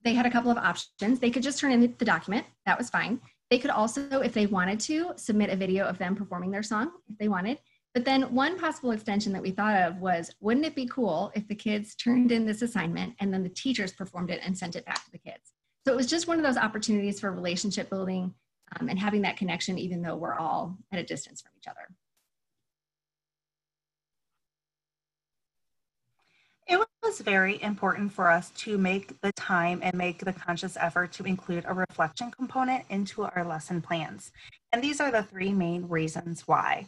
they had a couple of options. They could just turn in the document, that was fine. They could also, if they wanted to, submit a video of them performing their song if they wanted. But then one possible extension that we thought of was, wouldn't it be cool if the kids turned in this assignment and then the teachers performed it and sent it back to the kids? So it was just one of those opportunities for relationship building and having that connection, even though we're all at a distance from each other. It was very important for us to make the time and make the conscious effort to include a reflection component into our lesson plans. And these are the 3 main reasons why.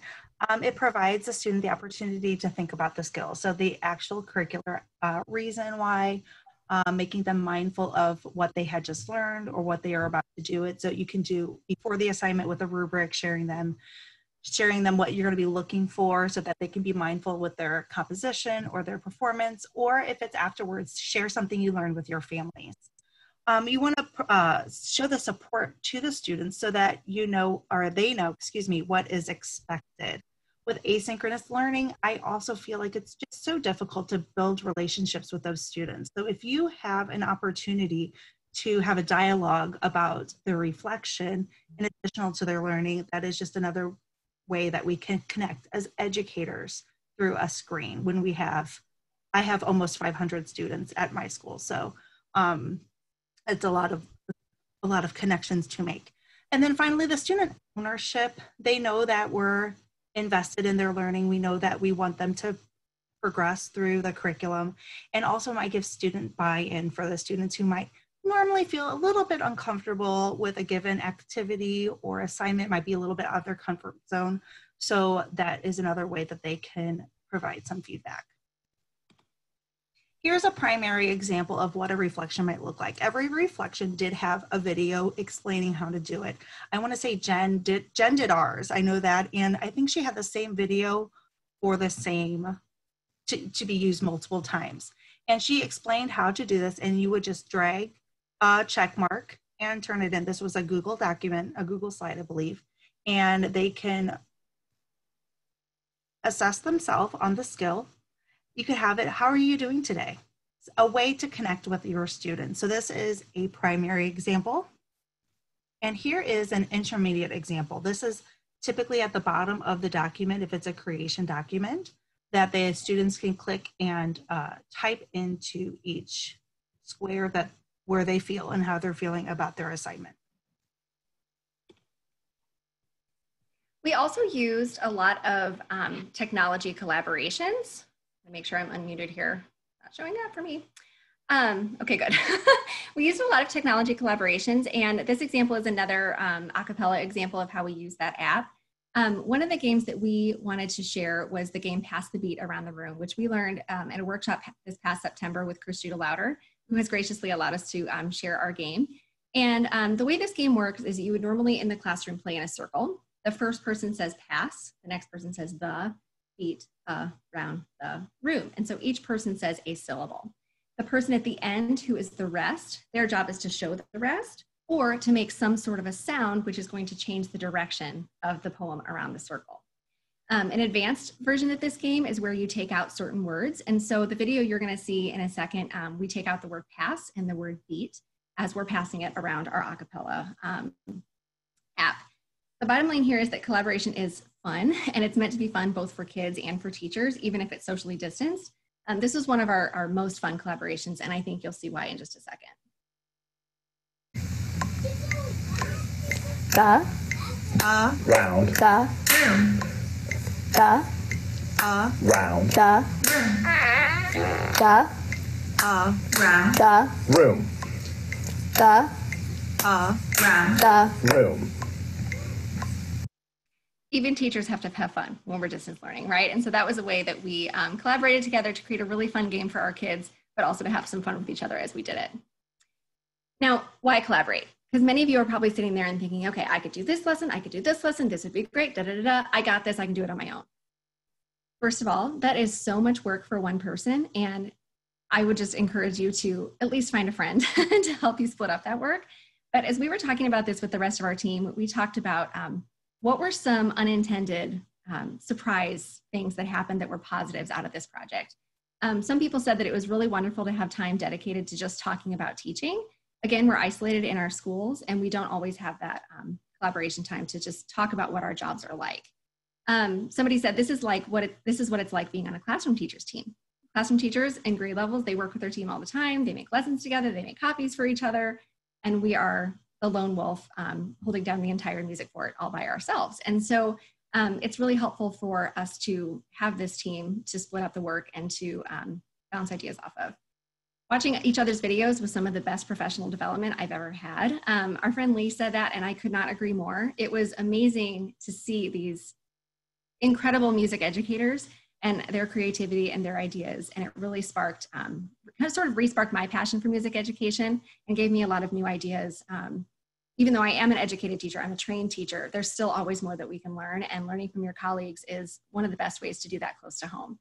It provides the student the opportunity to think about the skills. So the actual curricular reason why, making them mindful of what they had just learned or what they are about to do it. So you can do before the assignment with a rubric, sharing them what you're going to be looking for so that they can be mindful with their composition or their performance, or if it's afterwards, share something you learned with your families. You want to show the support to the students so that you know, or they know, excuse me, what is expected. With asynchronous learning, I also feel like it's just so difficult to build relationships with those students. So if you have an opportunity to have a dialogue about their reflection in addition to their learning, that is just another way that we can connect as educators through a screen. When I have almost 500 students at my school, so it's a lot of connections to make. And then finally, the student ownership. They know that we're invested in their learning. We know that we want them to progress through the curriculum, and also might give student buy-in for the students who might normally feel a little bit uncomfortable with a given activity or assignment, might be a little bit out of their comfort zone. So that is another way that they can provide some feedback. Here's a primary example of what a reflection might look like. Every reflection did have a video explaining how to do it. I want to say Jen did ours. I know that, and I think she had the same video for the same to be used multiple times. And she explained how to do this, and you would just drag a check mark and turn it in. This was a Google document, a Google slide, I believe, and they can assess themselves on the skill. You could have it, how are you doing today? It's a way to connect with your students. So this is a primary example. And here is an intermediate example. This is typically at the bottom of the document, if it's a creation document, that the students can click and type into each square where they feel and how they're feeling about their assignment. We also used a lot of technology collaborations. Make sure I'm unmuted here, not showing up for me. Okay, good. We used a lot of technology collaborations, and this example is another a cappella example of how we use that app. One of the games that we wanted to share was the game Pass the Beat Around the Room, which we learned at a workshop this past September with Christina Louder, who has graciously allowed us to share our game. And the way this game works is you would normally in the classroom play in a circle. The first person says pass, the next person says the beat around the room. And so each person says a syllable. The person at the end, who is the rest, their job is to show the rest or to make some sort of a sound, which is going to change the direction of the poem around the circle. An advanced version of this game is where you take out certain words. And so the video you're going to see in a second, we take out the word pass and the word beat as we're passing it around our a cappella app. The bottom line here is that collaboration is fun, and it's meant to be fun both for kids and for teachers, even if it's socially distanced. This was one of our most fun collaborations, and I think you'll see why in just a second. The Round. the Room. the Round. the the Round. the Room. the Round. the Room. Even teachers have to have fun when we're distance learning, right? And so that was a way that we collaborated together to create a really fun game for our kids, but also to have some fun with each other as we did it. Now, why collaborate? Because many of you are probably sitting there and thinking, okay, I could do this lesson, I could do this lesson, this would be great, da da da da, I got this, I can do it on my own. First of all, that is so much work for one person, and I would just encourage you to at least find a friend to help you split up that work. But as we were talking about this with the rest of our team, we talked about what were some unintended surprise things that happened that were positives out of this project. Some people said that it was really wonderful to have time dedicated to just talking about teaching. Again, we're isolated in our schools and we don't always have that collaboration time to just talk about what our jobs are like. Somebody said this is what it's like being on a classroom teachers team. Classroom teachers in grade levels, they work with their team all the time. They make lessons together, they make copies for each other, and we are the lone wolf holding down the entire music board all by ourselves. And so it's really helpful for us to have this team to split up the work and to bounce ideas off of. Watching each other's videos was some of the best professional development I've ever had. Our friend Lee said that, and I could not agree more. It was amazing to see these incredible music educators and their creativity and their ideas. And it really sparked, kind of sort of re-sparked my passion for music education and gave me a lot of new ideas. Even though I am an educated teacher, I'm a trained teacher, there's still always more that we can learn, and learning from your colleagues is one of the best ways to do that close to home.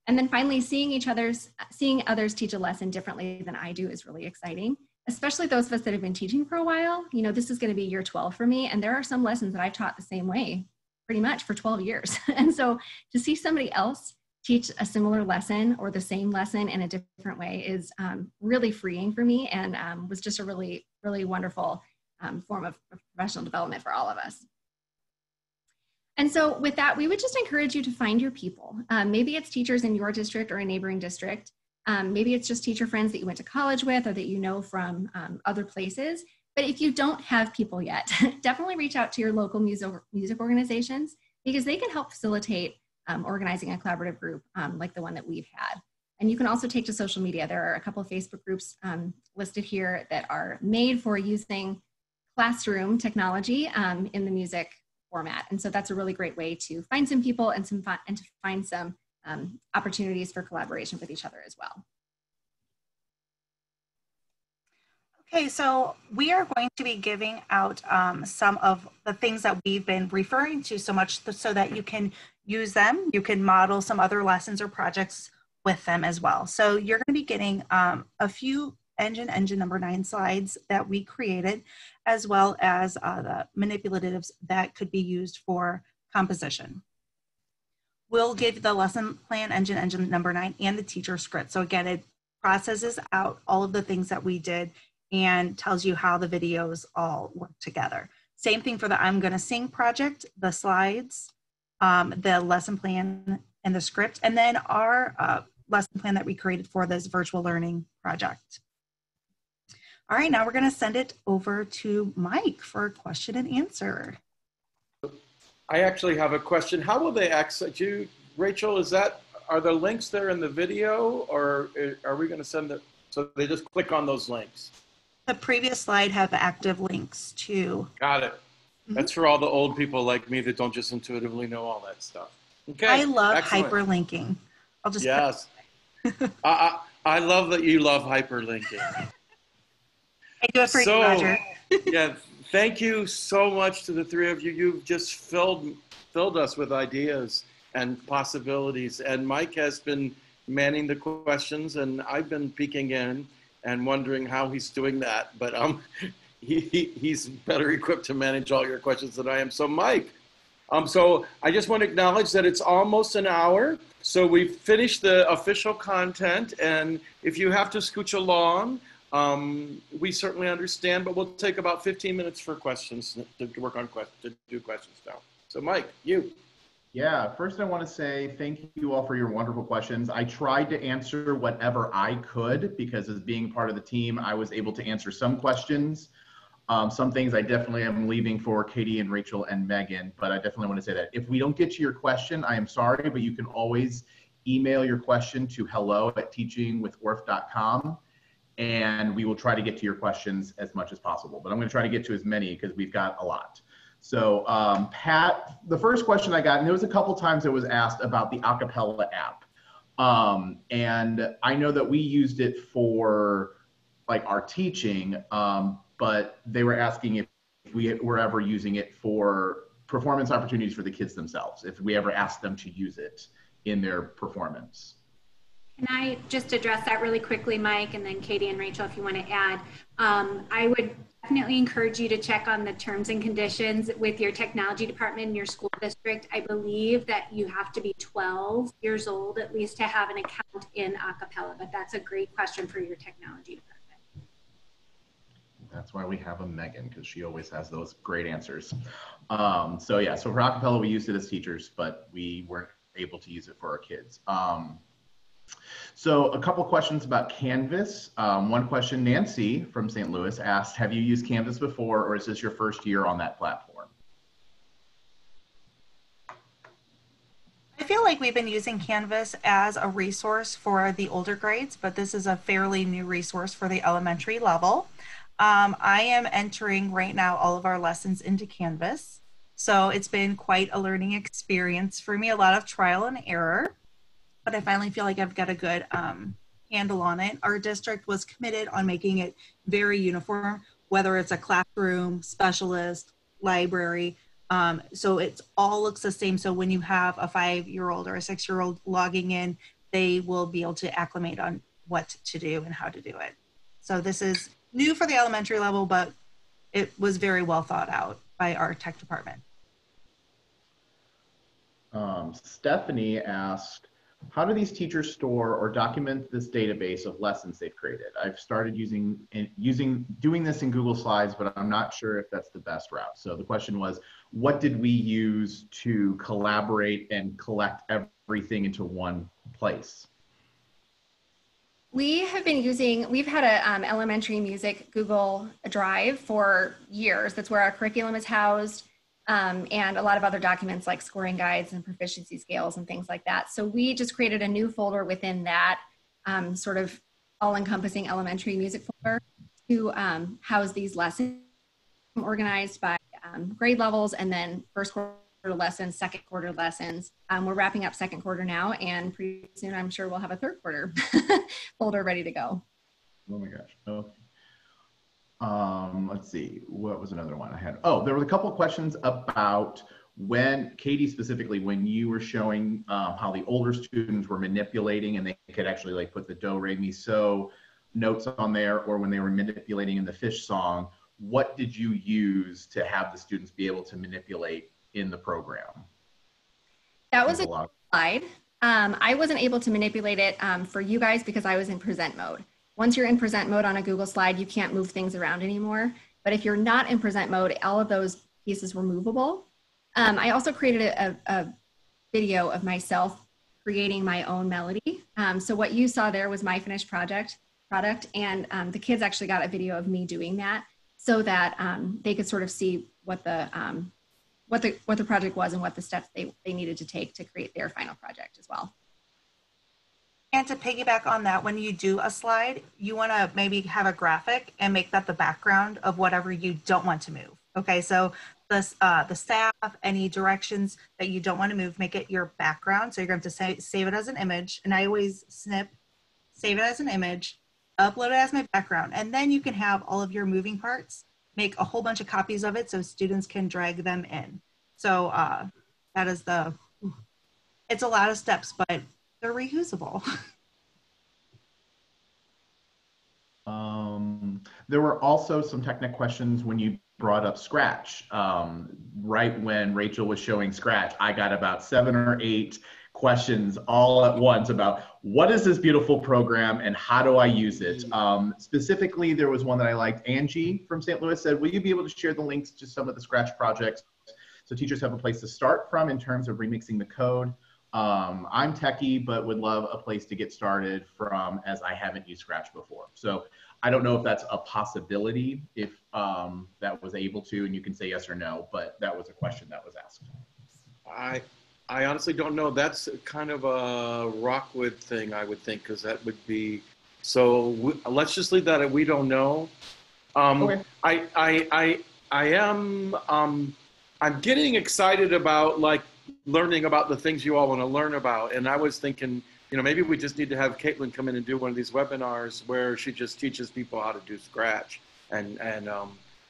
And then finally, seeing others teach a lesson differently than I do is really exciting, especially those of us that have been teaching for a while. You know, this is going to be year 12 for me, and there are some lessons that I've taught the same way pretty much for 12 years. And so to see somebody else teach a similar lesson or the same lesson in a different way is really freeing for me, and was just a really, really wonderful form of professional development for all of us. And so with that, we would just encourage you to find your people. Maybe it's teachers in your district or a neighboring district. Maybe it's just teacher friends that you went to college with or that you know from other places. But if you don't have people yet, definitely reach out to your local music organizations, because they can help facilitate organizing a collaborative group like the one that we've had. And you can also take to social media. There are a couple of Facebook groups listed here that are made for using classroom technology in the music format. And so that's a really great way to find some people and to find some opportunities for collaboration with each other as well. Okay, so we are going to be giving out some of the things that we've been referring to so much so that you can use them. You can model some other lessons or projects with them as well. So you're going to be getting a few engine number 9 slides that we created, as well as the manipulatives that could be used for composition. We'll give the lesson plan engine number 9 and the teacher script. So again, it processes out all of the things that we did and tells you how the videos all work together. Same thing for the I'm Gonna Sing project, the slides, the lesson plan and the script, and then our lesson plan that we created for this virtual learning project. All right, now we're gonna send it over to Mike for a question and answer. I actually have a question. How will they access you, Rachel? Are the links there in the video, or are we gonna send it? So they just click on those links. The previous slide have active links to. Got it. That's for all the old people like me that don't just intuitively know all that stuff. Okay. I love excellent. hyperlinking. I'll just. Yes. I love that you love hyperlinking. I do it for you, Roger. Yeah, thank you so much to the three of you. You've just filled us with ideas and possibilities. And Mike has been manning the questions, and I've been peeking in and wondering how he's doing that. But he's better equipped to manage all your questions than I am. So Mike, so I just want to acknowledge that it's almost an hour. So we've finished the official content, and if you have to scooch along, we certainly understand, but we'll take about 15 minutes for questions to work on to do questions now. So Mike, you. Yeah, first I want to say thank you all for your wonderful questions. I tried to answer whatever I could because as being part of the team, I was able to answer some questions. Some things I definitely am leaving for Katie and Rachel and Megan, but I definitely want to say that if we don't get to your question, I am sorry, but you can always email your question to hello@teachingwithorff.com, and we will try to get to your questions as much as possible. But I'm going to try to get to as many because we've got a lot. So Pat, the first question I got, and there was a couple times it was asked about the Acapella app. And I know that we used it for like our teaching, but they were asking if we were ever using it for performance opportunities for the kids themselves, if we ever asked them to use it in their performance. Can I just address that really quickly, Mike, and then Katie and Rachel, if you want to add. I would definitely encourage you to check on the terms and conditions with your technology department in your school district. I believe that you have to be 12 years old at least to have an account in Acapella, but that's a great question for your technology department. That's why we have a Megan, because she always has those great answers. So yeah, so for Acapella, we used it as teachers, but we weren't able to use it for our kids. So a couple questions about Canvas. One question, Nancy from St. Louis asked, have you used Canvas before, or is this your first year on that platform? I feel like we've been using Canvas as a resource for the older grades, but this is a fairly new resource for the elementary level. I am entering right now all of our lessons into Canvas. So it's been quite a learning experience for me, a lot of trial and error, but I finally feel like I've got a good handle on it. Our district was committed on making it very uniform, whether it's a classroom, specialist, library. So it all looks the same. So when you have a 5-year-old or a 6-year-old logging in, they will be able to acclimate on what to do and how to do it. So this is new for the elementary level, but it was very well thought out by our tech department. Stephanie asked, how do these teachers store or document this database of lessons they've created? I've started doing this in Google Slides, but I'm not sure if that's the best route. So the question was, what did we use to collaborate and collect everything into one place? We have been we've had a elementary music Google Drive for years. That's where our curriculum is housed, and a lot of other documents like scoring guides and proficiency scales and things like that. So we just created a new folder within that sort of all-encompassing elementary music folder to house these lessons organized by grade levels, and then first quarter lessons, second quarter lessons. We're wrapping up second quarter now, and pretty soon I'm sure we'll have a third quarter folder ready to go. Oh my gosh. Okay. Let's see, what was another one I had? Oh, there were a couple of questions about when, Katie specifically, when you were showing how the older students were manipulating and they could actually like put the do, re, mi, so notes on there, or when they were manipulating in the fish song, what did you use to have the students be able to manipulate in the program? That was a slide. I wasn't able to manipulate it for you guys because I was in present mode. Once you're in present mode on a Google slide, you can't move things around anymore. But if you're not in present mode, all of those pieces were movable. I also created a video of myself creating my own melody. So what you saw there was my finished product, and the kids actually got a video of me doing that so that they could sort of see what the project was and what the steps they needed to take to create their final project as well. And to piggyback on that, when you do a slide, you want to maybe have a graphic and make that the background of whatever you don't want to move. Okay, so the staff, any directions that you don't want to move, make it your background. So you're going to have to save it as an image. And I always save it as an image, upload it as my background. And then you can have all of your moving parts, make a whole bunch of copies of it so students can drag them in. So that is it's a lot of steps, but they're reusable. There were also some technical questions when you brought up Scratch. Right when Rachel was showing Scratch, I got about 7 or 8 questions all at once about what is this beautiful program and how do I use it? Specifically, there was one that I liked. Angie from St. Louis said, will you be able to share the links to some of the Scratch projects so teachers have a place to start from in terms of remixing the code? I'm techie, but would love a place to get started from, as I haven't used Scratch before. So I don't know if that's a possibility, if that was able to, and you can say yes or no, but that was a question that was asked. I honestly don't know. That's kind of a Rockwood thing, I would think, because that would be, so let's just leave that at we don't know. Okay. I'm getting excited about like learning about the things you all want to learn about. And I was thinking, you know, maybe we just need to have Caitlin come in and do one of these webinars where she just teaches people how to do Scratch. And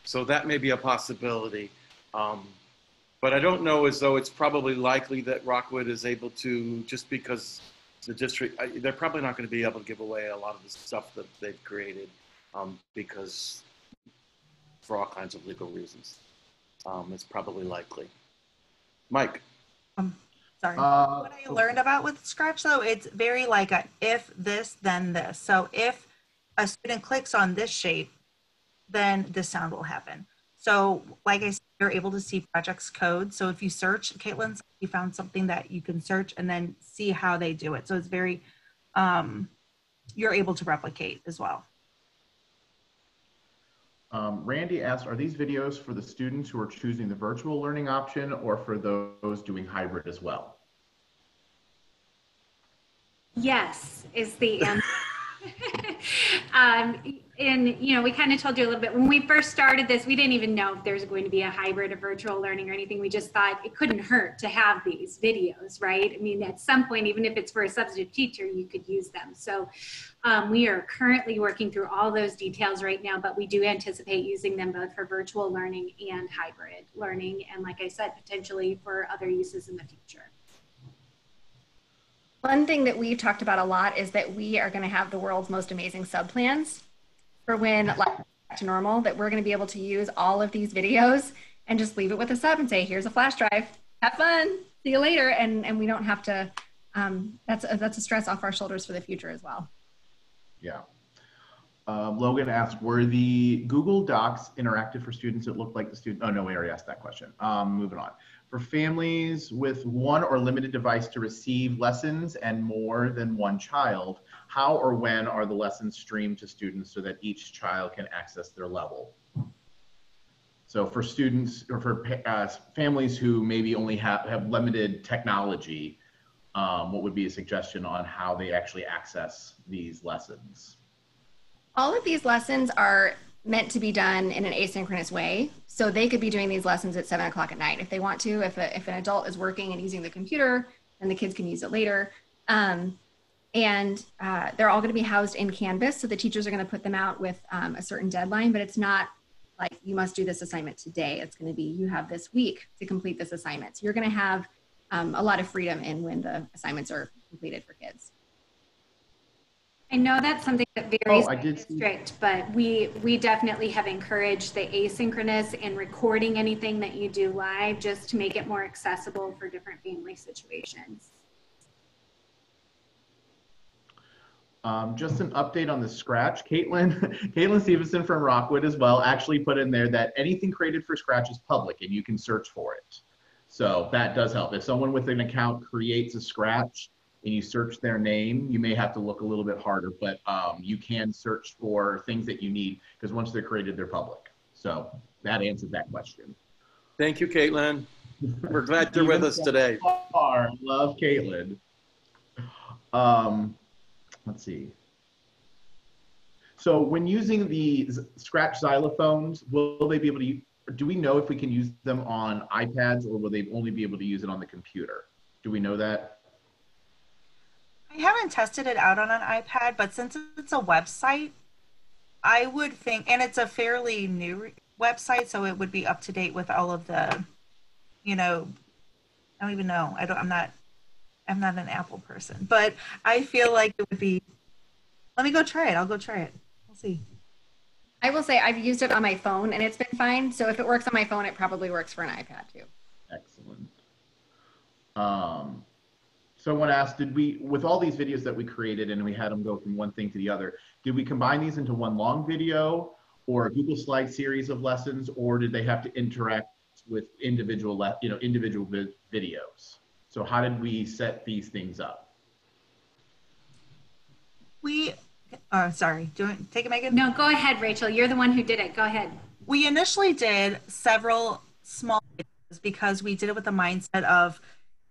so that may be a possibility. But I don't know, as though it's probably likely that Rockwood is able to, just because the district, they're probably not going to be able to give away a lot of the stuff that they've created because for all kinds of legal reasons. It's probably likely. Mike. Sorry. What I learned about with Scratch, though, it's very like a if this, then this. So if a student clicks on this shape, then this sound will happen. So like I said, you're able to see projects code. So if you search, Caitlin, you found something that you can search and then see how they do it. So it's very, you're able to replicate as well. Randy asked, are these videos for the students who are choosing the virtual learning option or for those doing hybrid as well? Yes, is the answer. And, you know, we kind of told you a little bit, when we first started this, we didn't even know if there's going to be a hybrid of virtual learning or anything. We just thought it couldn't hurt to have these videos, right? I mean, at some point, even if it's for a substitute teacher, you could use them. So we are currently working through all those details right now, but we do anticipate using them both for virtual learning and hybrid learning. And like I said, potentially for other uses in the future. One thing that we've talked about a lot is that we are going to have the world's most amazing subplans for when life goes back to normal, that we're going to be able to use all of these videos and just leave it with a sub and say, here's a flash drive, have fun, see you later. And we don't have to, that's a stress off our shoulders for the future as well. Yeah. Logan asked, were the Google Docs interactive for students? It looked like the student, oh no, we already asked that question. Moving on. For families with one or limited device to receive lessons and more than one child, how or when are the lessons streamed to students so that each child can access their level? So for students or for families who maybe only have limited technology, what would be a suggestion on how they actually access these lessons? All of these lessons are meant to be done in an asynchronous way. So they could be doing these lessons at 7 o'clock at night if they want to. If an adult is working and using the computer, then the kids can use it later. And they're all going to be housed in Canvas. So the teachers are going to put them out with a certain deadline, but it's not like you must do this assignment today. It's going to be, you have this week to complete this assignment. So you're going to have a lot of freedom in when the assignments are completed for kids. I know that's something that varies by district, but we definitely have encouraged the asynchronous and recording anything that you do live just to make it more accessible for different family situations. Just an update on the Scratch. Caitlin Stevenson from Rockwood as well actually put in there that anything created for Scratch is public and you can search for it. So that does help. If someone with an account creates a Scratch and you search their name, you may have to look a little bit harder, but you can search for things that you need because once they're created, they're public. So that answers that question. Thank you, Caitlin. We're glad you're with us today. Love Caitlin. let's see. So when using the scratch xylophones, will they be able to, do we know if we can use them on iPads, or will they only be able to use it on the computer? Do we know that? I haven't tested it out on an iPad, but since it's a website, I would think, and it's a fairly new website, so it would be up to date with all of the, you know, I don't even know. I'm not an Apple person, but I feel like it would be, let me go try it. I'll go try it. We'll see. I will say I've used it on my phone and it's been fine. So if it works on my phone, it probably works for an iPad too. Excellent. Someone asked, did we, with all these videos that we created and we had them go from one thing to the other, did we combine these into one long video or a Google Slide series of lessons, or did they have to interact with individual videos? So how did we set these things up? Sorry, do you want to take it, Megan? No, go ahead, Rachel. You're the one who did it. Go ahead. We initially did several small videos because we did it with the mindset of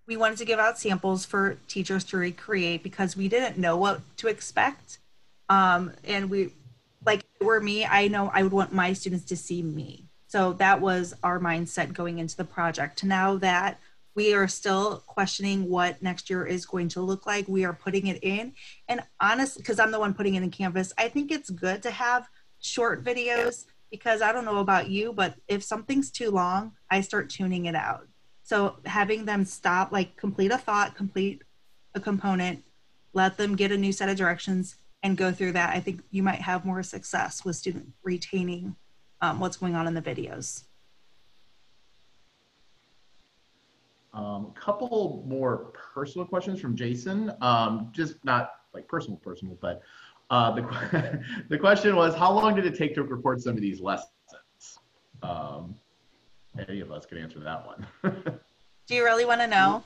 we wanted to give out samples for teachers to recreate because we didn't know what to expect. And we, like, if it were me, I know I would want my students to see me. So that was our mindset going into the project. Now that we are still questioning what next year is going to look like, we are putting it in. And honestly, because I'm the one putting it in Canvas, I think it's good to have short videos because I don't know about you, but if something's too long, I start tuning it out. So having them stop, like complete a thought, complete a component, let them get a new set of directions and go through that, I think you might have more success with student retaining what's going on in the videos. A couple more personal questions from Jason, just not like personal, but the question was, how long did it take to record some of these lessons? Any of us can answer that one. Do you really want to know?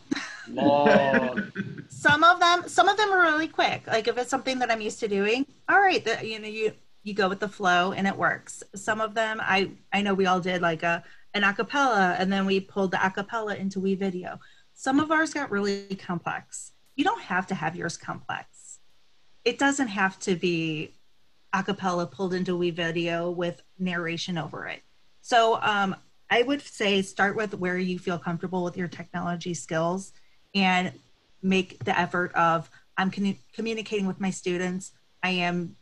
Long. Some of them are really quick. Like if it's something that I'm used to doing, all right, you go with the flow and it works. Some of them, I know we all did like an acapella, and then we pulled the acapella into WeVideo. Some of ours got really complex. You don't have to have yours complex. It doesn't have to be acapella pulled into WeVideo with narration over it. So I would say start with where you feel comfortable with your technology skills and make the effort of I'm communicating with my students. I am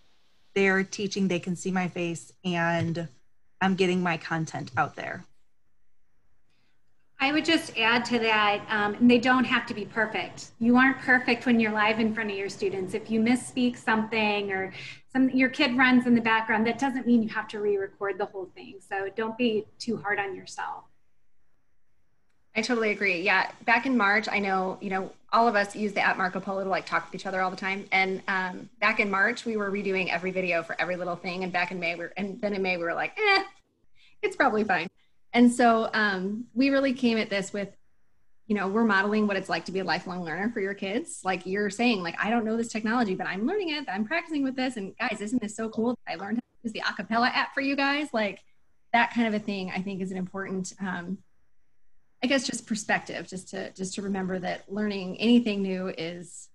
there teaching, they can see my face, and I'm getting my content out there. I would just add to that, they don't have to be perfect. You aren't perfect when you're live in front of your students. If you misspeak something or your kid runs in the background, that doesn't mean you have to re-record the whole thing. So don't be too hard on yourself. I totally agree. Yeah, back in March, I know, all of us use the app Marco Polo to like talk with each other all the time. And back in March, we were redoing every video for every little thing. And back in May, we were like, it's probably fine. And so we really came at this with, we're modeling what it's like to be a lifelong learner for your kids. Like you're saying, like, I don't know this technology, but I'm learning it. I'm practicing with this. And guys, isn't this so cool? I learned how to use the acapella app for you guys. Like that kind of a thing, I think is an important, I guess, just perspective, just to remember that learning anything new is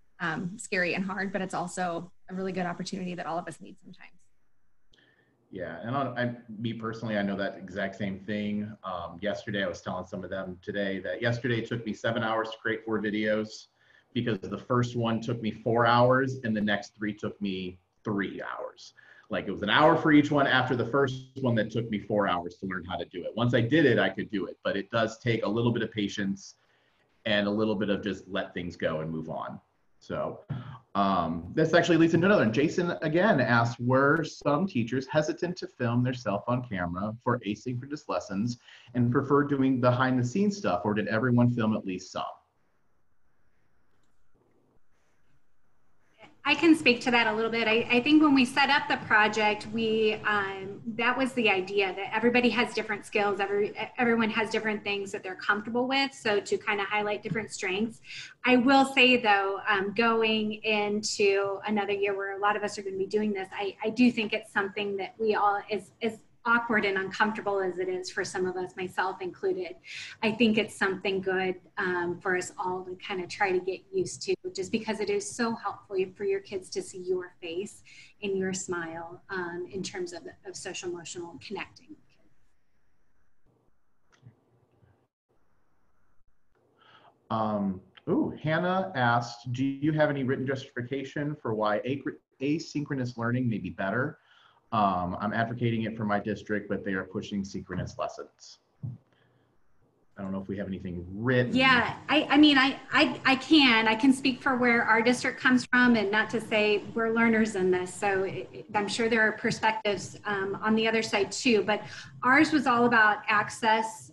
scary and hard, but it's also a really good opportunity that all of us need sometimes. Yeah, and me personally, I know that exact same thing. Yesterday, I was telling some of them today that yesterday it took me 7 hours to create 4 videos because the first one took me 4 hours and the next 3 took me 3 hours. Like it was an hour for each one after the first one that took me 4 hours to learn how to do it. Once I did it, I could do it, but it does take a little bit of patience and a little bit of just let things go and move on. So this actually leads into another one. Jason again asked, were some teachers hesitant to film their self on camera for asynchronous lessons and prefer doing behind the scenes stuff, or did everyone film at least some? I can speak to that a little bit. I think when we set up the project, that was the idea that everybody has different skills. Everyone has different things that they're comfortable with. So to kind of highlight different strengths. I will say though, going into another year where a lot of us are going to be doing this, I do think it's something that we all, as awkward and uncomfortable as it is for some of us, myself included, I think it's something good for us all to kind of try to get used to, just because it is so helpful for your kids to see your face and your smile in terms of social emotional connecting. Hannah asked, do you have any written justification for why asynchronous learning may be better? I'm advocating it for my district, but they are pushing synchronous lessons. I don't know if we have anything written. Yeah, I mean, I can speak for where our district comes from, and not to say we're learners in this. So I'm sure there are perspectives on the other side too, but ours was all about access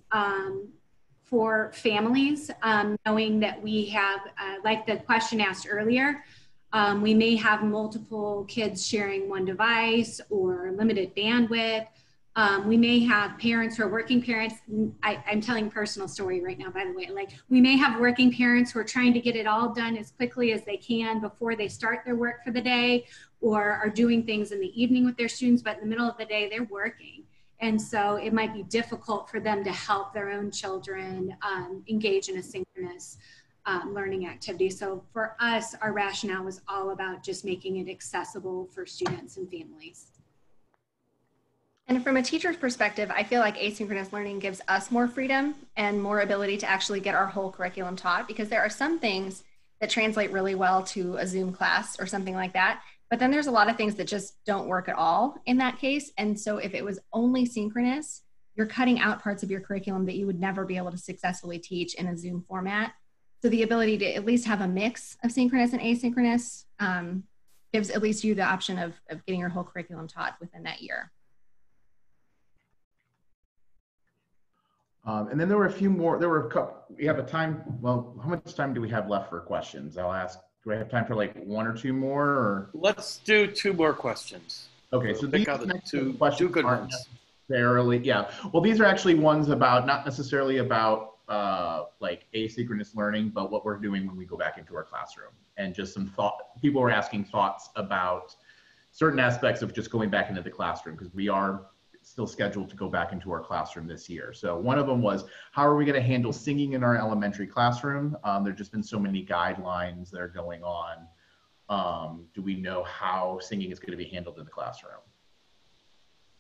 for families, knowing that we have, like the question asked earlier, we may have multiple kids sharing one device or limited bandwidth. We may have parents who are working parents. I'm telling a personal story right now, by the way. Like, we may have working parents who are trying to get it all done as quickly as they can before they start their work for the day, or are doing things in the evening with their students, but in the middle of the day, they're working. And so it might be difficult for them to help their own children engage in a synchronous learning activity. So for us, our rationale was all about just making it accessible for students and families. And from a teacher's perspective, I feel like asynchronous learning gives us more freedom and more ability to actually get our whole curriculum taught, because there are some things that translate really well to a Zoom class or something like that. But then there's a lot of things that just don't work at all in that case. And so if it was only synchronous, you're cutting out parts of your curriculum that you would never be able to successfully teach in a Zoom format. So the ability to at least have a mix of synchronous and asynchronous gives at least you the option of getting your whole curriculum taught within that year. And then there were a few more, there were a couple, we have a time, well, how much time do we have left for questions? I'll ask, do I have time for like one or two more? Or? Let's do two more questions. Okay, so these two good ones. Necessarily, yeah. Well, these are actually ones about, not necessarily about like asynchronous learning, but what we're doing when we go back into our classroom. And just some thought, people were asking thoughts about certain aspects of just going back into the classroom, because we are still scheduled to go back into our classroom this year. So one of them was, how are we going to handle singing in our elementary classroom? There's just been so many guidelines that are going on. Do we know how singing is going to be handled in the classroom?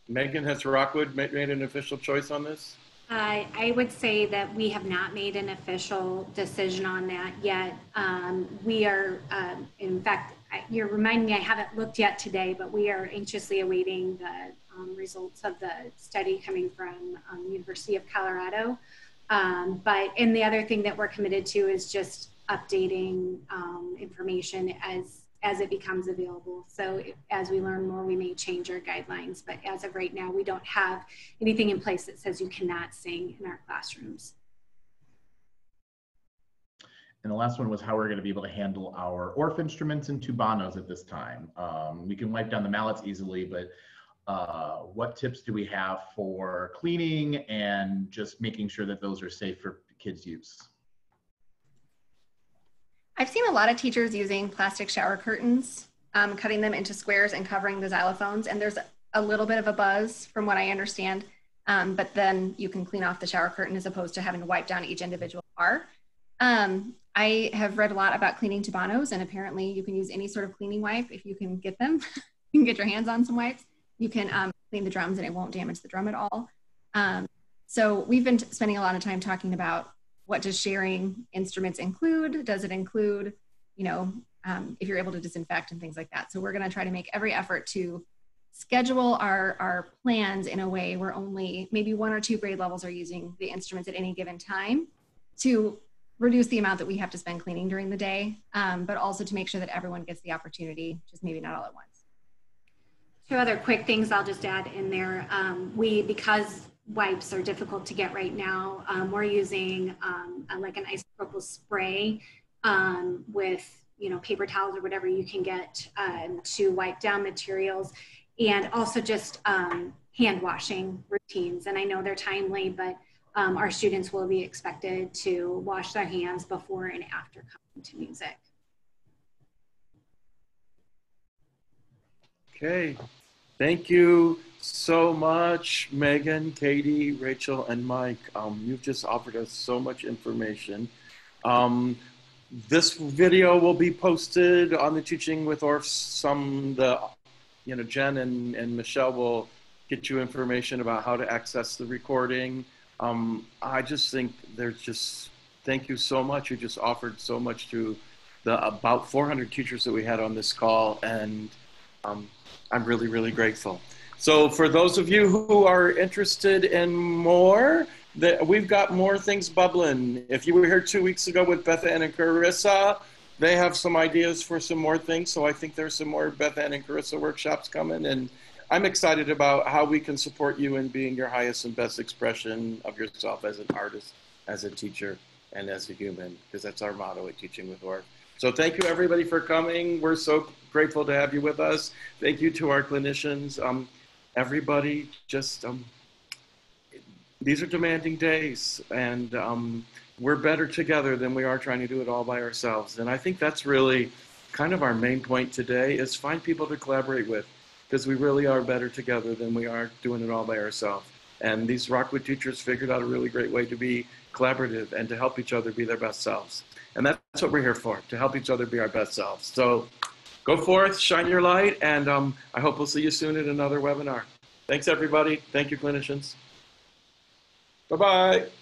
Megan, has Rockwood made an official choice on this? I would say that we have not made an official decision on that yet. We are, in fact, you're reminding me, I haven't looked yet today, but we are anxiously awaiting the results of the study coming from University of Colorado. And the other thing that we're committed to is just updating information as it becomes available. So as we learn more, we may change our guidelines, but as of right now, we don't have anything in place that says you cannot sing in our classrooms. And the last one was how we're going to be able to handle our Orff instruments and tubanos at this time. We can wipe down the mallets easily, but what tips do we have for cleaning and just making sure that those are safe for kids' use? I've seen a lot of teachers using plastic shower curtains, cutting them into squares and covering the xylophones. And there's a little bit of a buzz from what I understand, but then you can clean off the shower curtain as opposed to having to wipe down each individual bar. I have read a lot about cleaning tubanos, and apparently you can use any sort of cleaning wipe if you can get them. You can get your hands on some wipes. You can clean the drums and it won't damage the drum at all. So we've been spending a lot of time talking about, what does sharing instruments include? Does it include, you know, if you're able to disinfect and things like that? So we're going to try to make every effort to schedule our plans in a way where only maybe 1 or 2 grade levels are using the instruments at any given time, to reduce the amount that we have to spend cleaning during the day, but also to make sure that everyone gets the opportunity, just maybe not all at once. 2 other quick things I'll just add in there. Because wipes are difficult to get right now, we're using like an isopropyl spray with, you know, paper towels or whatever you can get to wipe down materials, and also just hand washing routines. And I know they're timely, but our students will be expected to wash their hands before and after coming to music. Okay, thank you so much, Megan, Katie, Rachel, and Mike. You've just offered us so much information. This video will be posted on the Teaching with Orff. Jen and Michelle will get you information about how to access the recording. I just think thank you so much. You just offered so much to the about 400 teachers that we had on this call, and I'm really, really grateful. So for those of you who are interested in more, we've got more things bubbling. If you were here 2 weeks ago with Beth Ann and Carissa, they have some ideas for some more things. So I think there's some more Beth Ann and Carissa workshops coming, and I'm excited about how we can support you in being your highest and best expression of yourself as an artist, as a teacher, and as a human, because that's our motto at Teaching with Orff. So thank you everybody for coming. We're so grateful to have you with us. Thank you to our clinicians. Everybody, just these are demanding days, and we're better together than we are trying to do it all by ourselves. And I think that's really kind of our main point today, is find people to collaborate with, because we really are better together than we are doing it all by ourselves. And these Rockwood teachers figured out a really great way to be collaborative and to help each other be their best selves. And that's what we're here for, to help each other be our best selves. So go forth, shine your light, and I hope we'll see you soon at another webinar. Thanks, everybody. Thank you, clinicians. Bye-bye.